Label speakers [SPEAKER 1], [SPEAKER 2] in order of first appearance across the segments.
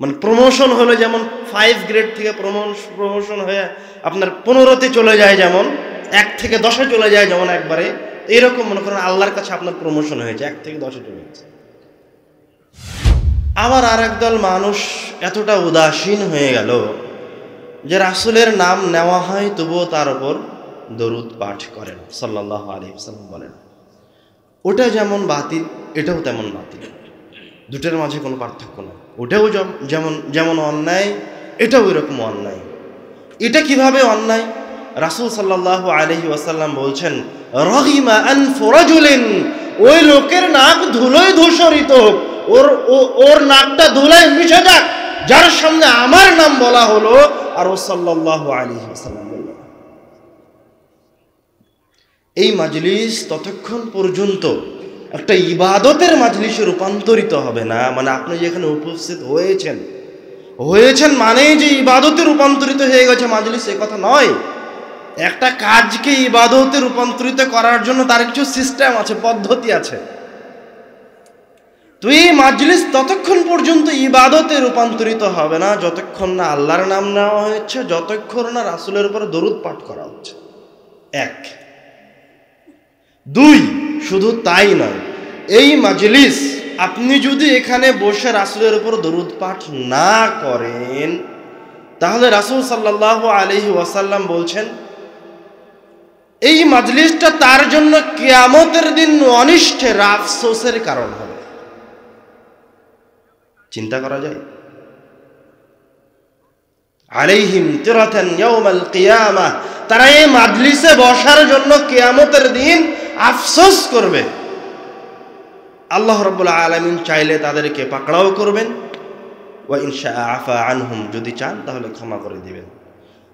[SPEAKER 1] মানে প্রমোশন হলে যেমন 5 গ্রেড থেকে প্রমোশন হয়ে আপনার 15তে চলে যায়, যেমন 1 থেকে 10-এ চলে যায় যেমন একবারে, এরকম মনে করেন আল্লাহর কাছে আপনার প্রমোশন হয়েছে, 1 থেকে 10-এ চলে গেছে। আবার আরেক দল মানুষ এতটা উদাসীন হয়ে গেল যে রাসূলের নাম নেওয়া হয় তবুও তার উপর দরুদ পাঠ করে না, সাল্লাল্লাহু আলাইহি ওয়াসাল্লাম বলেন। ওটা যেমন বাতিল, এটাও তেমন বাতিল, দুটোর মাঝে কোনো পার্থক্য নেই। ওটাও যেমন অন্যায়, এটাও এরকম অন্যায়। এটা কিভাবে অন্যায়? রাসূল সাল্লাল্লাহু আলাইহি ওয়াসাল্লাম বলছেন, রহিমা আনফু রাজুলিন, ওই লোকের নাক ধুলোয় ধূসরিত হোক, ওর নাকটা ধুলায় মিশে যাক যার সামনে আমার নাম বলা হলো আর ও সাল্লাল্লাহু আলাইহি ওয়াসাল্লাম বললেন। এই মাজলিস ততক্ষণ পর্যন্ত একটা ইবাদতের মাজলিসে রূপান্তরিত হবে না, মানে আপনি যেখানে উপস্থিত হয়েছেন মানে যে ইবাদতে রূপান্তরিত হয়ে গেছে মাজলিস, এ কথা নয়। একটা কাজকে ইবাদতে রূপান্তরিত করার জন্য তার কিছু সিস্টেম আছে, পদ্ধতি আছে। তো এই মাজলিস ততক্ষণ পর্যন্ত ইবাদতে রূপান্তরিত হবে না যতক্ষণ না আল্লাহর নাম নেওয়া হচ্ছে, যতক্ষণ না রাসূলের উপর দরুদ পাঠ করা হচ্ছে। 1, 2, শুধু তাই নয়, এই মাজলিস আপনি যদি এখানে বসে রাসূলের উপর দরুদ পাঠ না করেন, তাহলে রাসূল সাল্লাল্লাহু আলাইহি ওয়াসাল্লাম বলছেন এই মাজলিসটা তার জন্য কিয়ামতের দিন অনিষ্টের আফসোসের কারণ হবে। চিন্তা করা যায়? আলাইহিম তিরাতান ইয়াউমাল কিয়ামাহ, তারা এই মাজলিসে বসার জন্য কিয়ামতের দিন আফসোস করবে। আল্লাহ রাব্বুল আলামিন চাইলে তাদেরকে পাকড়াও করবেন, ওয়া ইনশা আফা আনহুম, যদি চান তাহলে ক্ষমা করে দিবেন।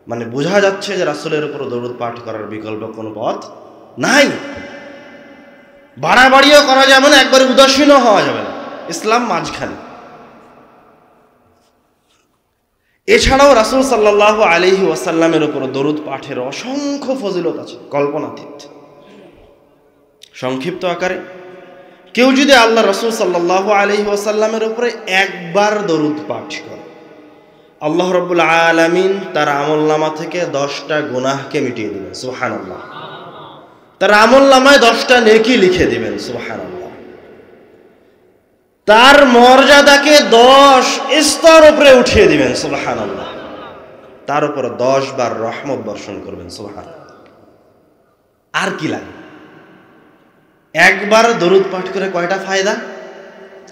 [SPEAKER 1] মানে বোঝা যাচ্ছে যে রাসূলের উপর দরুদ পাঠ করার বিকল্প কোনো পথ নাই। বাড়াবাড়িও করা যাবে না, একবারে উদাসীনও হওয়া যাবে না, ইসলাম মাঝখানে। এছাড়াও রাসূল সাল্লাল্লাহু আলাইহি ওয়াসাল্লামের উপর দরুদ পাঠের অসংখ্য ফজিলত আছে, কল্পনাতীত। সংক্ষিপ্ত আকারে কেউ যদি আল্লাহ রাসূল সাল্লাল্লাহু আলাইহি ওয়াসাল্লামের উপরে একবার দরুদ পাঠ করে, আল্লাহ রাব্বুল আলামিন তার আমলনামা থেকে 10টা গুনাহকে মিটিয়ে দিবেন, সুবহানাল্লাহ। তার আমলনামায় 10টা নেকি লিখে দিবেন, সুবহানাল্লাহ। তার মর্যাদাকে 10 স্তর উপরে উঠিয়ে দিবেন, সুবহানাল্লাহ। তার উপর 10 বার রহমত বর্ষণ করবেন, সুবহানাল্লাহ। আর কি লাগে? একবার দরুদ পাঠ করে কয়টা ফায়দা?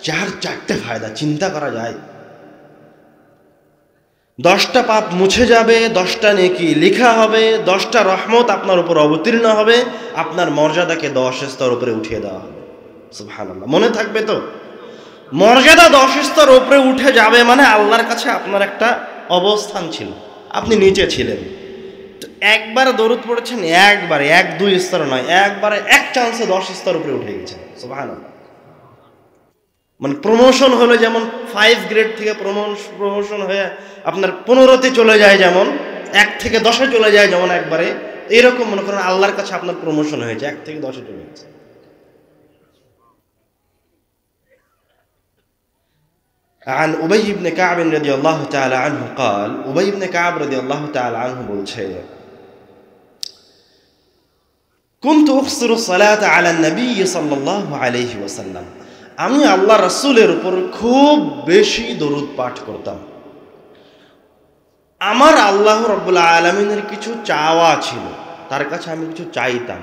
[SPEAKER 1] 4টে ফায়দা। চিন্তা করা যায়? 10টা পাপ মুছে যাবে, 10টা নেকি লেখা হবে, 10টা রহমত আপনার উপর অবতীর্ণ হবে, আপনার মর্যাদাকে 10 স্তর উপরে উঠিয়ে দেওয়া হবে, সুবহানাল্লাহ। মনে থাকবে তো? মর্যাদা 10 স্তর উপরে উঠে যাবে মানে আল্লাহর কাছে আপনার একটা অবস্থান ছিল, আপনি নিচে ছিলেন। তো একবার দরুদ পড়েছেন, একবারে 1-2 স্তর নয়, একবারে এক চান্সে 10 স্তর উপরে উঠে গেছেন, সুবহানাল্লাহ। মানে প্রমোশন হলে যেমন 5 গ্রেড থেকে প্রমোশন হয়ে আপনার 15তে চলে যায়, যেমন 1 থেকে 10-এ চলে যায় যেমন একবারে, এরকম মনে করেন আল্লাহর কাছে আপনার প্রমোশন হয়েছে, 1 থেকে 10-এ চলে গেছে। عن أبي بن كعب رضي الله تعالى عنه قال, أبي بن كعب رضي الله تعالى عنه বলছে, كنت أقصر الصلاة على النبي صلى الله عليه وسلم, আমি আল্লাহ রাসূলের উপর খুব বেশি দরুদ পাঠ করতাম। আমার আল্লাহ রাব্বুল আলামিনের কিছু চাওয়া ছিল, তার কাছে আমি কিছু চাইতাম,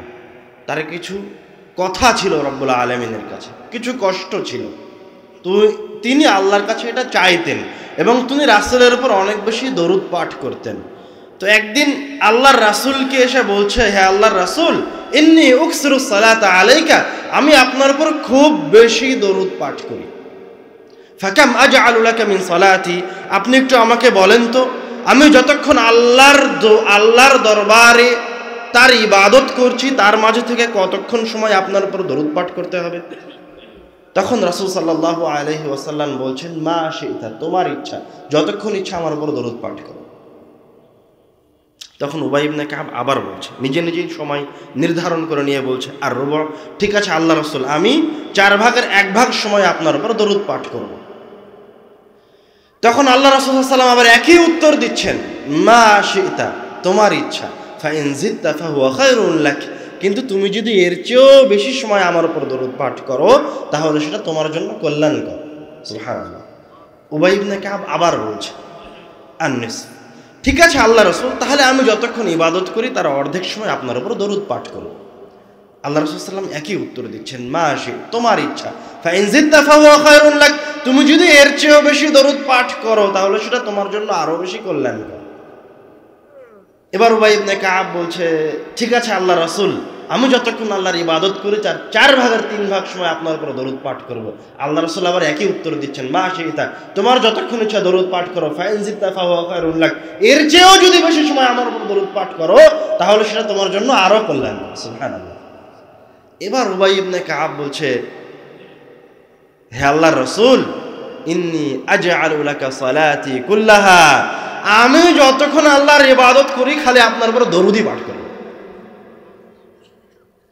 [SPEAKER 1] তার কিছু কথা ছিল রাব্বুল আলামিনের কাছে, কিছু কষ্ট ছিল, তো তিনি আল্লাহর কাছে এটা চাইতেন এবং তিনি রাসূলের উপর অনেক বেশি দরুদ পাঠ করতেন। তো একদিন আল্লাহর রাসূলকে এসে বলছে, হে আল্লাহর রাসূল, ইন্নী উকসিরু সালাতা আলাইকা, আমি আপনার উপর খুব বেশি দরুদ পাঠ করি। ফাকাম আজআলু লাকা মিন সালাতি, আপনি একটু আমাকে বলেন তো আমি যতক্ষণ আল্লাহর দরবারে তার ইবাদত করছি তার মাঝে থেকে কতক্ষণ সময় আপনার উপর দরুদ পাঠ করতে হবে? তখন রাসূল সাল্লাল্লাহু আলাইহি ওয়াসাল্লাম বলছেন, মা শিতা, তোমার ইচ্ছা, যতক্ষণ ইচ্ছা আমার উপর দরুদ পাঠ করো। তখন উবাই ইবনে কাব আবার বলছে, নিজেই সময় নির্ধারণ করে নিয়ে বলছে, আর রুবু, ঠিক আছে আল্লাহ রাসূল, আমি 4 ভাগের 1 ভাগ সময় আপনার উপর দরুদ পাঠ করব। তখন আল্লাহ রাসূল সাল্লাল্লাহু আলাইহি ওয়াসাল্লাম আবার একই উত্তর দিচ্ছেন, মা শিতা, তোমার ইচ্ছা, ফাইন জিদতা ফাহুয়া খায়রুন লাক, কিন্তু তুমি যদি এর চেয়েও বেশি সময় আমার উপর দরুদ পাঠ করো তাহলে সেটা তোমার জন্য কল্যাণকর। সুবহানাল্লাহ। উবাই ইবনে কাব আবার বলছে আননিস, ঠিক আছে আল্লাহ রাসূল, তাহলে আমি যতক্ষণ ইবাদত করি তার অর্ধেক সময় আপনার উপর দরুদ পাঠ করব। আল্লাহ রাসূল সাল্লাল্লাহু আলাইহি ওয়াসাল্লাম একই উত্তর দিচ্ছেন, মা শি, তোমার ইচ্ছা, ফাইন জিদতা ফাহুয়া খায়রুন লাক, তুমি যদি এর চেয়েও বেশি দরুদ পাঠ করো তাহলে সেটা তোমার জন্য আরো বেশি কল্যাণকর। এবার উবাই ইবনে কাব বলছে, ঠিক আছে আল্লাহ রাসূল, আমি যতক্ষণ আল্লাহর ইবাদত করি তার 4/3 সময় আপনার উপর দরুদ পাঠ করব। আল্লাহ রাসূল আবার একই উত্তর দিচ্ছেন, মা শিতা, তোমার যতক্ষণ ইচ্ছা দরুদ পাঠ করো, ফাইন জিদতা ফাহুয়া খায়রুন লাক, এর চেয়েও যদি বেশি সময় আমার উপর দরুদ পাঠ করো তাহলে সেটা তোমার জন্য আরো কল্যাণকর। সুবহানাল্লাহ। এবার উবাই ইবনে কাব বলছে, হে আল্লাহর রাসূল, ইন্নী আজআলু লাকা সালাতি কুল্লাহা, আমি যতক্ষণ আল্লাহর ইবাদত করি খালি আপনার উপর দরুদই পাঠ করব।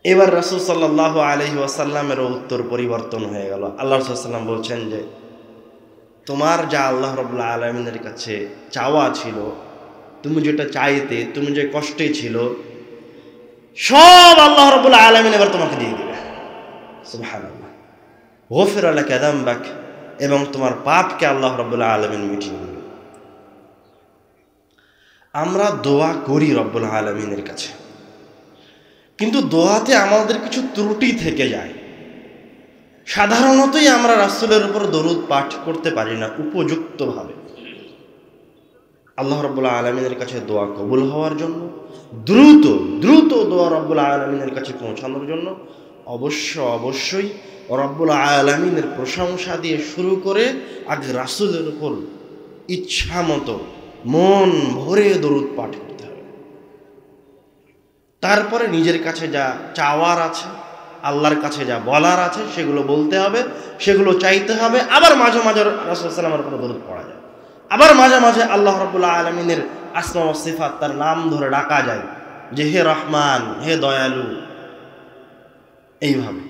[SPEAKER 1] এবার রাসূল সাল্লাল্লাহু আলাইহি ওয়াসাল্লামের উত্তর পরিবর্তন হয়ে গেল। আল্লাহ রাসূল সাল্লাল্লাহু আলাইহি ওয়াসাল্লাম বলছেন যে, তোমার যা আল্লাহ রাব্বুল আলামিনের কাছে চাওয়া ছিল, তুমি যেটা চাইতে, তুমি যে কষ্টে ছিল, সব আল্লাহ রাব্বুল আলামিন এবার তোমাকে দিয়ে দিবে। সুবহানাল্লাহ। গফিরা লাকা যামবাক, এবং তোমার পাপকে আল্লাহ রাব্বুল আলামিন মিটিয়ে দিবে। আমরা দোয়া করি রব্বুল আলামিনের কাছে, কিন্তু দোয়াতে আমাদের কিছু ত্রুটি থেকে যায়। সাধারণতই আমরা রাসূলের উপর দরুদ পাঠ করতে পারি না উপযুক্তভাবে। আল্লাহ রাব্বুল আলামিনের কাছে দোয়া কবুল হওয়ার জন্য, দ্রুত দোয়া রব্বুল আলামিনের কাছে পৌঁছানোর জন্য অবশ্যই রব্বুল আলামিনের প্রশংসা দিয়ে শুরু করে আগে রাসূলের উপর ইচ্ছা মতো মন ভরে দরুদ পাঠ করতে হবে। তারপরে নিজের কাছে যা চাওয়ার আছে, আল্লাহর কাছে যা বলার আছে সেগুলো বলতে হবে, সেগুলো চাইতে হবে। আবার মাঝে মাঝে রাসূল সাল্লাল্লাহু আলাইহি ওয়াসাল্লামের উপর দরুদ পড়া যায়। আবার মাঝে মাঝে আল্লাহ রাব্বুল আলামিনের আসমা ওয়া সিফাত, তার নাম ধরে ডাকা যায় যে হে রহমান, হে দয়ালু। এইভাবে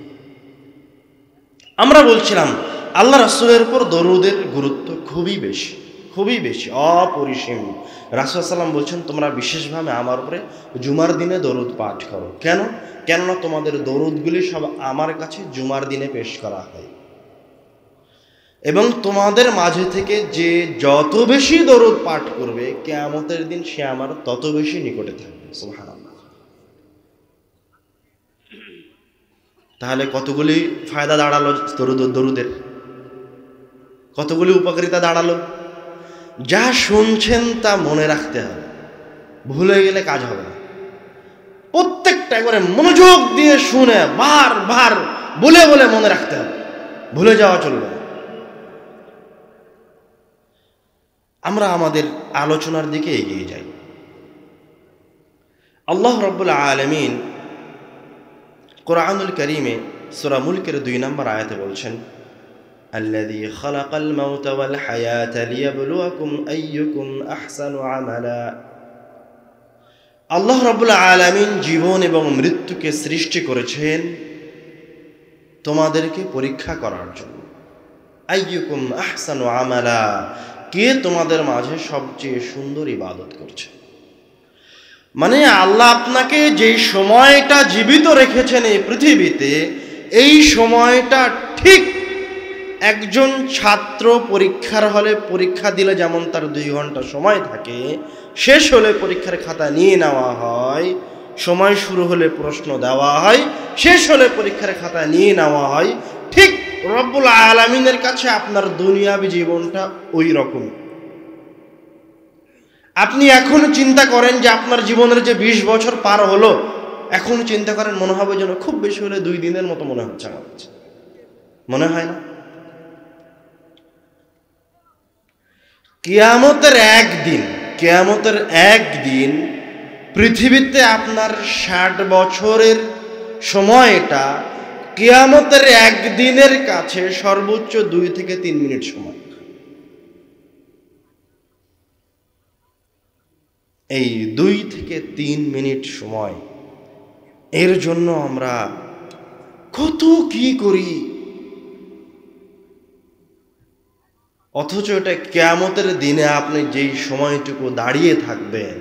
[SPEAKER 1] আমরা বলছিলাম আল্লাহ রাসূলের উপর দরুদের গুরুত্ব খুবই বেশি, অপরিসীম। রাসূল সাল্লাল্লাহু আলাইহি ওয়াসাল্লাম বলছেন, তোমরা বিশেষভাবে আমার উপরে জুমার দিনে দরুদ পাঠ করো। কেননা তোমাদের দরুদগুলি সব আমার কাছে জুমার দিনে পেশ করা হয়, এবং তোমাদের মাঝে থেকে যে যত বেশি দরুদ পাঠ করবে কিয়ামতের দিন সে আমার তত বেশি নিকটে থাকবে। সুবহানাল্লাহ। তাহলে কতগুলি ফায়দা দাঁড়ালো দরুদের, কতগুলি উপকারিতা দাঁড়ালো। যা শুনছেন তা মনে রাখতে হবে, ভুলে গেলে কাজ হবে না। প্রত্যেকটা একবারে মনোযোগ দিয়ে শুনে বার বলে মনে রাখতে হবে, ভুলে যাওয়া চলবে না। আমরা আমাদের আলোচনার দিকে এগিয়ে যাই। আল্লাহ রাব্বুল আলামিন কুরআনুল কারীমে সূরা মুলকের 2 নম্বর আয়াতে বলছেন, আল্লাযী খালাকাল মাউতা ওয়াল হায়াতা লিয়াবলুয়াকুম আইয়ুকুম আহসানু আমালা। আল্লাহ রাব্বুল আলামিন জীবন এবং মৃত্যুকে সৃষ্টি করেছেন তোমাদেরকে পরীক্ষা করার জন্য। আইয়ুকুম আহসানু আমালা, কে তোমাদের মাঝে সবচেয়ে সুন্দর ইবাদত করছে। মানে আল্লাহ আপনাকে যেই সময়টা জীবিত রেখেছেন এই পৃথিবীতে, এই সময়টা ঠিক একজন ছাত্র পরীক্ষার হলে পরীক্ষা দিলে যেমন তার 2 ঘন্টা সময় থাকে, শেষ হলে পরীক্ষার খাতা নিয়ে নেওয়া হয়, সময় শুরু হলে প্রশ্ন দেওয়া হয়, শেষ হলে পরীক্ষার খাতা নিয়ে নেওয়া হয়, ঠিক রব্বুল আলামিনের কাছে আপনার দুনিয়াবী জীবনটা ওই রকম। আপনি এখন চিন্তা করেন যে আপনার জীবনের যে 20 বছর পার হলো, এখন চিন্তা করেন মনে হবে যেন খুব বেশি হলে 2 দিনের মতো মনে হচ্ছে আমার কাছে, মনে হয় না? কিয়ামতের একদিন পৃথিবীতে আপনার 60 বছরের সময়টা কিয়ামতের একদিনের কাছে সর্বোচ্চ 2 থেকে 3 মিনিট সময়। এই 2 থেকে 3 মিনিট সময়, এর জন্য আমরা কত কি করি। অথচ এটা কিয়ামতের দিনে আপনি যেই সময়টুকু দাঁড়িয়ে থাকবেন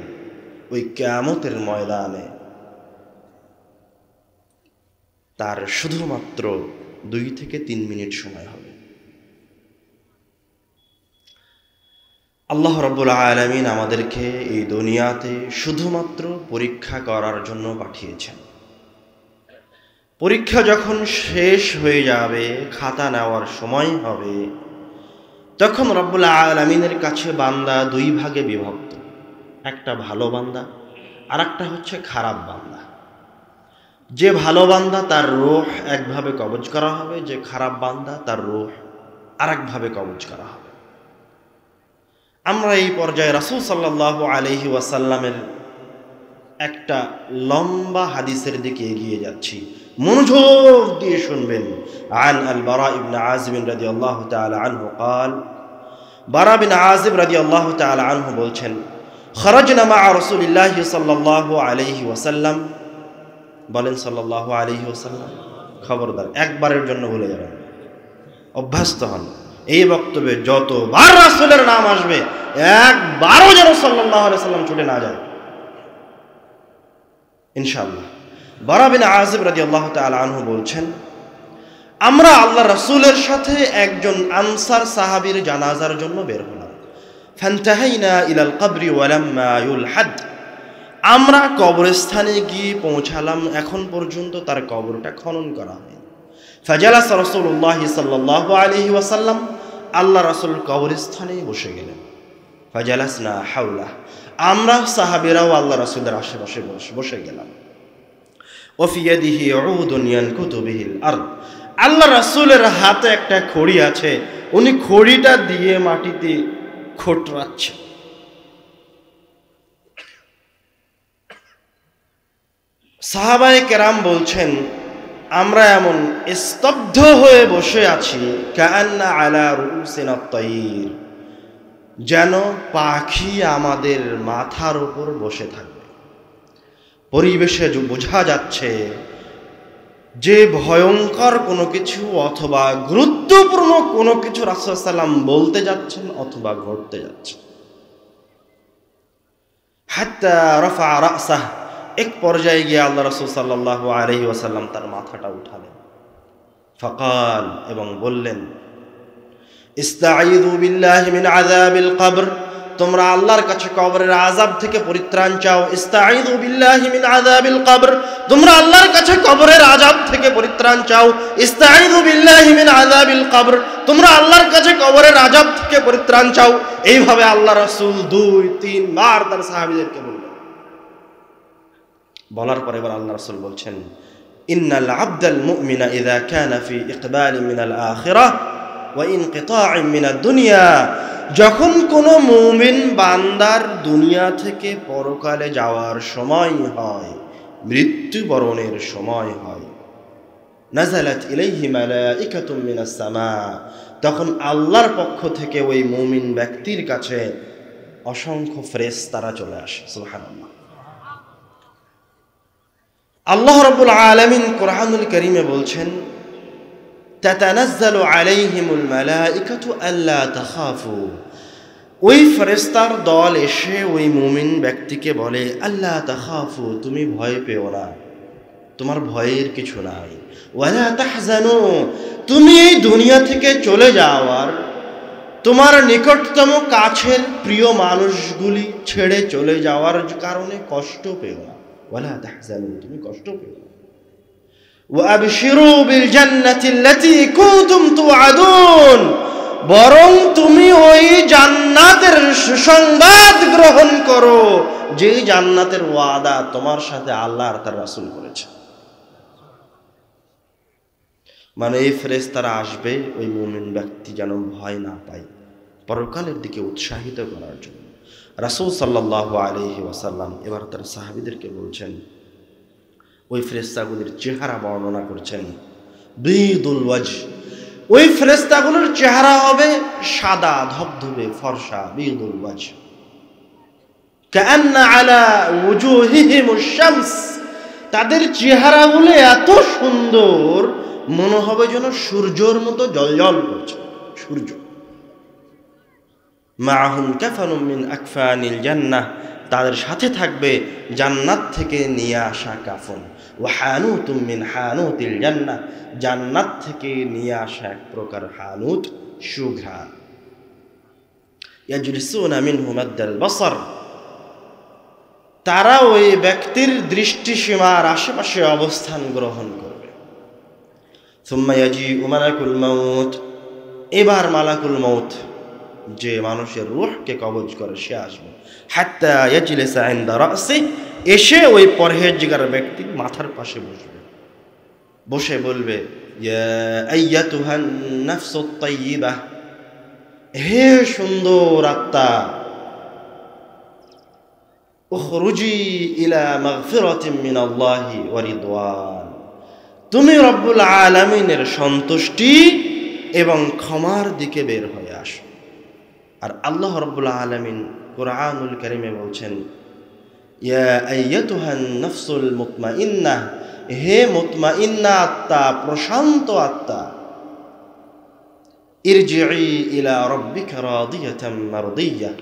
[SPEAKER 1] ওই কিয়ামতের ময়দানে তার শুধুমাত্র 2 থেকে 3 মিনিট সময় হবে। আল্লাহ রাব্বুল আলামিন আমাদেরকে এই দুনিয়াতে শুধুমাত্র পরীক্ষা করার জন্য পাঠিয়েছেন। পরীক্ষা যখন শেষ হয়ে যাবে, খাতা নেওয়ার সময় হবে, তখন রাব্বুল আলামিনের কাছে বান্দা 2 ভাগে বিভক্ত। একটা ভালো বান্দা আর একটা হচ্ছে খারাপ বান্দা। যে ভালো বান্দা তার রূহ একভাবে কবজ করা হবে, যে খারাপ বান্দা তার রূহ আরেকভাবে কবজ করা হবে। আমরা এই পর্যায়ে রাসূল সাল্লাল্লাহু আলাইহি ওয়াসাল্লামের একটা লম্বা হাদিসের দিকে এগিয়ে যাচ্ছি, মনোযোগ দিয়ে শুনবেন। আন আল বারা ইবনে আযিব রাদিয়াল্লাহু তাআলা আনহু قال, বারা বিন আযিব রাদিয়াল্লাহু তাআলা আনহু বলছেন, খরাজনা মা রাসূলিল্লাহি সাল্লাল্লাহু আলাইহি ওয়াসাল্লাম, বলেন সাল্লাল্লাহু আলাইহি ওয়াসাল্লাম। খবরদার একবারের জন্য ভুলে যাবেন, অভ্যস্ত হন। এই বক্তব্যে যতবার রাসূলের নাম আসবে একবারও যেন সাল্লাল্লাহু আলাইহি ওয়াসাল্লাম ছুটে না যায়, ইনশাআল্লাহ। বারা বিন আযিব রাদিয়াল্লাহু তাআলা আনহু বলছেন, আমরা আল্লাহ রাসূলের সাথে একজন আনসার সাহাবীর জানাজার জন্য বের হলাম। ফান্তাহাইনা ইলাল কবরি ওয়ালাম্মা ইউলহাদ, আমরা কবরস্থানে গিয়ে পৌঁছালাম, এখন পর্যন্ত তার কবরটা খনন করা হয়নি। ফাজালাস রাসূলুল্লাহ সাল্লাল্লাহু আলাইহি ওয়াসাল্লাম, আল্লাহ রাসূল কবরস্থানে বসে গেলেন। ফাজালাসনা হাওলা, আমরা সাহাবীরাও আল্লাহ রাসূলের আশেপাশে বসে গেলাম। ওয়া ফি ইয়াদিহি উদুন ইয়ানকুতু বিহিল আরদ, আল্লাহ রাসূলের হাতে একটা খড়ি আছে, উনি খড়িটা দিয়ে মাটিতে খোঁটরাচ্ছে। সাহাবায়ে কেরাম বলছেন, আমরা এমন স্তব্ধ হয়ে বসে আছি, কাআন্না আলা রুউসিনা আত-তায়র, যেন পাখি আমাদের মাথার উপর বসে থাকবে। পরিবেশে বোঝা যাচ্ছে যে ভয়ঙ্কর কোনো কিছু অথবা গুরুত্বপূর্ণ কোনো কিছু রাসূল সাল্লাল্লাহু আলাইহি ওয়াসাল্লাম বলতে যাচ্ছেন অথবা ঘটতে যাচ্ছে। হাত্তা রাফা রাসাহ, এক পর্যায়ে গিয়ে আল্লাহ রাসূল সাল্লাল্লাহু আলাইহি ওয়াসাল্লাম তার মাথাটা উঠালেন। ফাকাল, এবং বললেন, ইস্তাঈযু বিল্লাহি মিন আযাবিল কবর, তোমরা আল্লাহর কাছে কবরের আযাব থেকে পরিত্রাণ চাও। ইস্তাঈযু বিল্লাহি মিন আযাবিল কবর, তোমরা আল্লাহর কাছে কবরের আযাব থেকে পরিত্রাণ চাও। ইস্তাঈযু বিল্লাহি মিন আযাবিল কবর, তোমরা আল্লাহর কাছে কবরের আযাব থেকে পরিত্রাণ চাও। এইভাবে আল্লাহ রাসূল 2-3 বার তার সাহাবীদেরকে বললেন। বলার পরে এবার আল্লাহ রাসূল বলছেন, ইন্নাল আবদাল মুমিনা ইযা কানা ফি ইকবালি মিনাল আখিরাহ ওয়া ইনকিতা'in মিনাদ দুনিয়া, যখন কোনো মুমিন বান্দার দুনিয়া থেকে পরকালে যাওয়ার সময় হয়, মৃত্যুবরণের সময় হয়, নাযালাত ইলাইহি মালাইকাতুম মিনাস সামা, তখন আল্লাহর পক্ষ থেকে ওই মুমিন ব্যক্তির কাছে অসংখ্য ফেরেশতারা চলে আসে। সুবহানাল্লাহ। আল্লাহ রাব্বুল আলামিন কোরআনুল কারীমে বলছেন, তাতানাজ্জালু আলাইহিমুল মালাইকাতু আল্লা তাখাফু, ওই ফেরেশতার দল এসে ওই মুমিন ব্যক্তিকে বলে, আল্লা তাখাফু, তুমি ভয় পেও না, তোমার ভয়ের কিছু নাই। ওয়ালা তাহজানু, তুমি এই দুনিয়া থেকে চলে যাওয়ার, তোমার নিকটতম কাছের প্রিয় মানুষগুলি ছেড়ে চলে যাওয়ার কারণে কষ্ট পেও না। ওয়ালা তাহজানু, তুমি কষ্ট পেও না। ওয়া আবশিরু বিল জান্নাতি আল্লাতী কুনতুম তুআদুন, বরং তুমি ওই জান্নাতের সুসংবাদ গ্রহণ করো যে জান্নাতের ওয়াদা তোমার সাথে আল্লাহ আর তার রাসূল করেছে। মানে এই ফেরেশতারা আসবে ওই মুমিন ব্যক্তি যেন ভয় না পায়, পরকালের দিকে উৎসাহিত করার জন্য। রাসূল সাল্লাল্লাহু আলাইহি ওয়াসাল্লাম এবার তার সাহাবীদেরকে বলছেন, ওই ফেরেশতাগুলোর চেহারা বর্ণনা করছেন। বিদুল ওয়াজ, ওই ফেরেশতাগুলোর চেহারা হবে সাদা ধবধবে ফর্সা, বিদুল ওয়াজ। কাআন্না আলা ওয়ুজুহিহিমুশ শামস, তাদের চেহারাগুলো এত সুন্দর মনে হবে যেন সূর্যের মতো জ্বলজ্বল করছে। সূর্য মাআহুম কাফানুম মিন আকফানিল জান্নাহ, তাদের সাথে থাকবে জান্নাত থেকে নিয়ে আসা কাফন। ওয়া হানুতুম মিন হানুতিল জান্নাহ, জান্নাত থেকে নিয়ে আসা এক প্রকার হানুত, সুঘ্রাণ। ইয়াজলিসুনা মিনহু মাদ্দাল বাসার, তারা ওই ব্যক্তির দৃষ্টিসীমার আশেপাশে অবস্থান গ্রহণ করবে। সুম্মা ইয়াজিউ মালাকুল মাউত, এবার মালাকুল মাউত যে মানুষের রূহকে কবজ করে সে আসবে। হাত্তা ইয়াজলিসা ইনদা রাসি, এসে ওই পরহেজগার ব্যক্তির মাথার পাশে বসবে, বসে বলবে ইয়া আইয়াতুহান নাফসুত তাইয়্যিবাহ, হে সুন্দর আত্মা, উখরুজি ইলা মাগফিরাতিন মিনাল্লাহি ওয়া রিদওয়ান, তুমি রব্বুল আলামিনের সন্তুষ্টি এবং ক্ষমার দিকে বের হয়ে আসো। আর আল্লাহ রব্বুল আলামিন কুরআনুল কারীমে বলছেন ইয়া আইয়াতুহান নাফসুল মুতমাইন্নাহ, হে মুতমাইন্না আত্মা, প্রশান্ত আত্মা, ইরজিই ইলা রাব্বিকা রাদিয়াতাম মারদিয়া,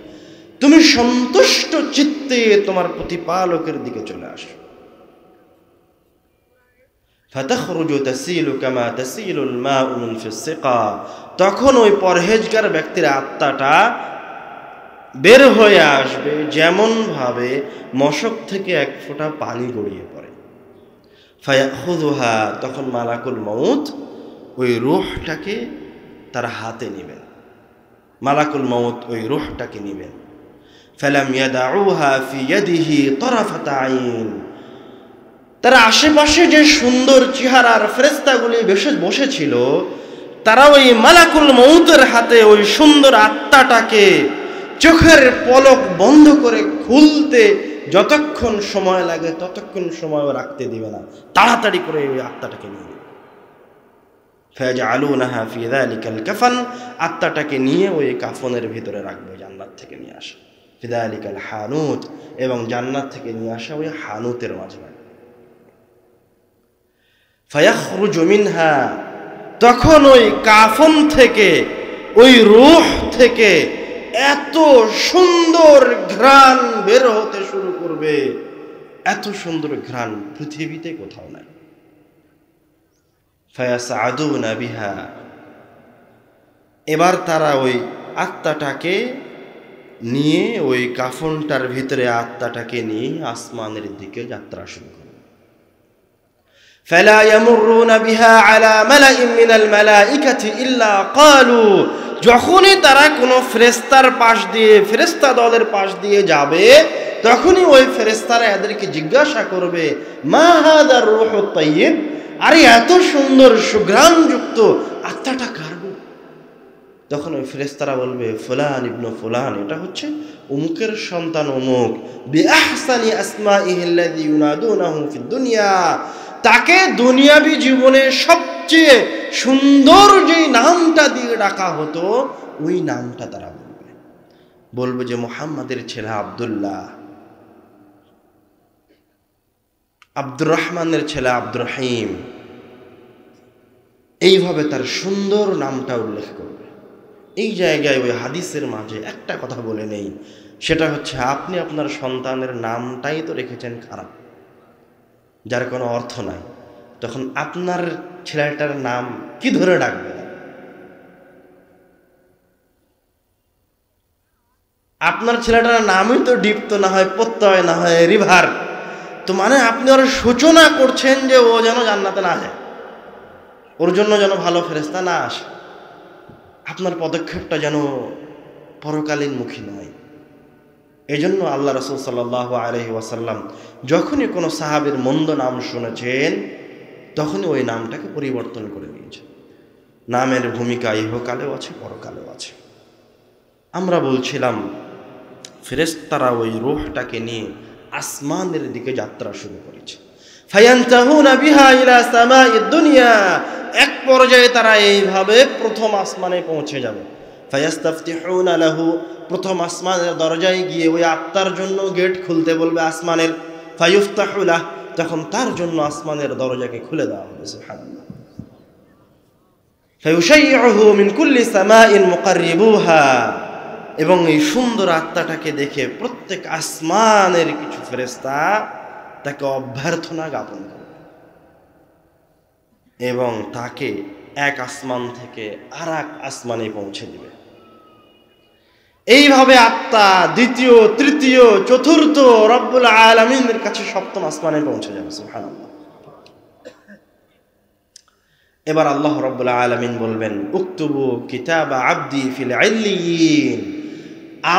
[SPEAKER 1] তুমি সন্তুষ্ট চিত্তে তোমার প্রতিপালকের দিকে চলে আসো। ফাতাখরুজু তাসিলু কামা তাসিলুল মাউ মিন ফিস সিকা, তখন ওই পরহেজগার ব্যক্তির আত্মাটা বের হয়ে আসবে যেমন ভাবে মশক থেকে এক ফোঁটা পানি গড়িয়ে পড়ে। ফায়াখুযুহা, তখন মালাকুল মাউত ওই রূহটাকে তার হাতে নেবেন, মালাকুল মাউত ওই রূহটাকে নেবেন। ফালাম ইয়াদাউহা ফি ইয়াদিহি তারাফাতা আইন, তার আশেপাশে যে সুন্দর চেহারার ফেরেশতাগুলি বসেছিল, তারা ওই মালাকুল মাউতের হাতে ওই সুন্দর আত্মাটাকে চোখের পলক বন্ধ করে খুলতে যতক্ষণ সময় লাগে ততক্ষণ সময়ও রাখতে দিবে না, তাড়াতাড়ি করে ওই আত্মাটাকে নিয়ে নেবে। ফায়াজআলুনাহা ফি যালিকাল কাফান, আত্মাটাকে নিয়ে ওই কাফনের ভিতরে রাখবে, জান্নাত থেকে নিয়ে আসা। ফি যালিকাল হানুত, এবং জান্নাত থেকে নিয়ে আসা ওই হানুতের মাঝে রাখবে। ফায়াখরুজু মিনহা, তখন ওই কাফন থেকে, ওই রূহ থেকে এত সুন্দর ঘ্রাণ বের হতে শুরু করবে, এত সুন্দর ঘ্রাণ পৃথিবীতে কোথাও নাই। ফায়াসআদুনা বিহা, এবার তারা ওই আত্মাটাকে নিয়ে, ওই কাফনটার ভিতরে আত্মাটাকে নিয়ে আসমানের দিকে যাত্রা শুরু করবে। ফালা ইয়ামুরুনা বিহা আলা মালাইন মিনাল মালাইকাতি ইল্লা ক্বালু, যখনই তারা কোনো ফেরেশতার পাশ দিয়ে, ফেরেশতা দলের পাশ দিয়ে যাবে, তখনই ওই ফেরেশতারা এদেরকে জিজ্ঞাসা করবে মা হাযার রূহুত তাইয়্যিব, আরে এত সুন্দর সুঘ্রাণযুক্ত আত্মাটা কার গো? তখন ওই ফেরেশতারা বলবে ফুলান ইবনু ফুলান, এটা হচ্ছে অমুকের সন্তান অমুক, বিআহসানি আসমাইহি আল্লাযী ইউনাদুনাহু ফিদ দুনিয়া, তাকে দুনিয়াবী জীবনে সবচেয়ে সুন্দর যেই নামটা দিয়ে ডাকা হতো ওই নামটা তারা বলবে যে মুহাম্মাদের ছেলে আব্দুল্লাহ, আব্দুর রহমানের ছেলে আব্দুর রহিম, এইভাবে তার সুন্দর নামটা উল্লেখ করবে। এই জায়গায় ওই হাদিসের মাঝে একটা কথা বলে নেই, সেটা হচ্ছে আপনি আপনার সন্তানের নামটাই তো রেখেছেন খারাপ, যার কোনো অর্থ নাই, তখন আপনার ছেলেটার নাম কি ধরে ডাকবে? আপনার ছেলেটার নামই তো দীপ্ত না হয়, প্রত্যয় না হয় রিভার, তো মানে আপনি ওর সূচনা করছেন যে ও যেন জান্নাতে না যায়, ওর জন্য যেন ভালো ফেরেশতা না আসে, আপনার পদক্ষেপটা যেন পরকালীন মুখী নয়। এই জন্য আল্লাহ রাসূল সাল্লাল্লাহু আলাইহি ওয়াসাল্লাম যখনই কোনো সাহাবীর মন্দ নাম শুনেছেন তখনই ওই নামটাকে পরিবর্তন করে দিয়েছেন। নামের ভূমিকা ইহকালেও আছে, পরকালেও আছে। আমরা বলছিলাম ফেরেশতারা ওই রূহটাকে নিয়ে আসমানের দিকে যাত্রা শুরু করেছে। ফায়ানতাহুনা বিহা ইলা সামাইদ দুনিয়া, এক পর্যায়ে তারা এইভাবে প্রথম আসমানে পৌঁছে যাবে। ফায়াস্তাফতিহুনা লাহু, প্রথম আসমানের দরজায় গিয়ে ওই আত্মার জন্য গেট খুলতে বলবে আসমানের। ফায়ুফতাহু লাহ, তখন তার জন্য আসমানের দরজাকে খুলে দেওয়া হবে। সুবহানাল্লাহ। ফায়ুশাইয়ুহু মিন কুল্লি সামাইন মুকাররিবুহা, এবং এই সুন্দর আত্মাটাকে দেখে প্রত্যেক আসমানের কিছু ফেরেশতা তাকে অভ্যর্থনা জ্ঞাপন করবে এবং তাকে এক আসমান থেকে আর এক আসমানে পৌঁছে দিবে। এইভাবে আত্মা দ্বিতীয়, তৃতীয়, চতুর্থ রব্বুল আলামিনের কাছে সপ্তম আসমানে পৌঁছে যাবে। সুবহানাল্লাহ। এবার আল্লাহ রব্বুল আলামিন বলবেন, উকতুবু কিতাবা আবদি ফিল ইল্লিয়িন,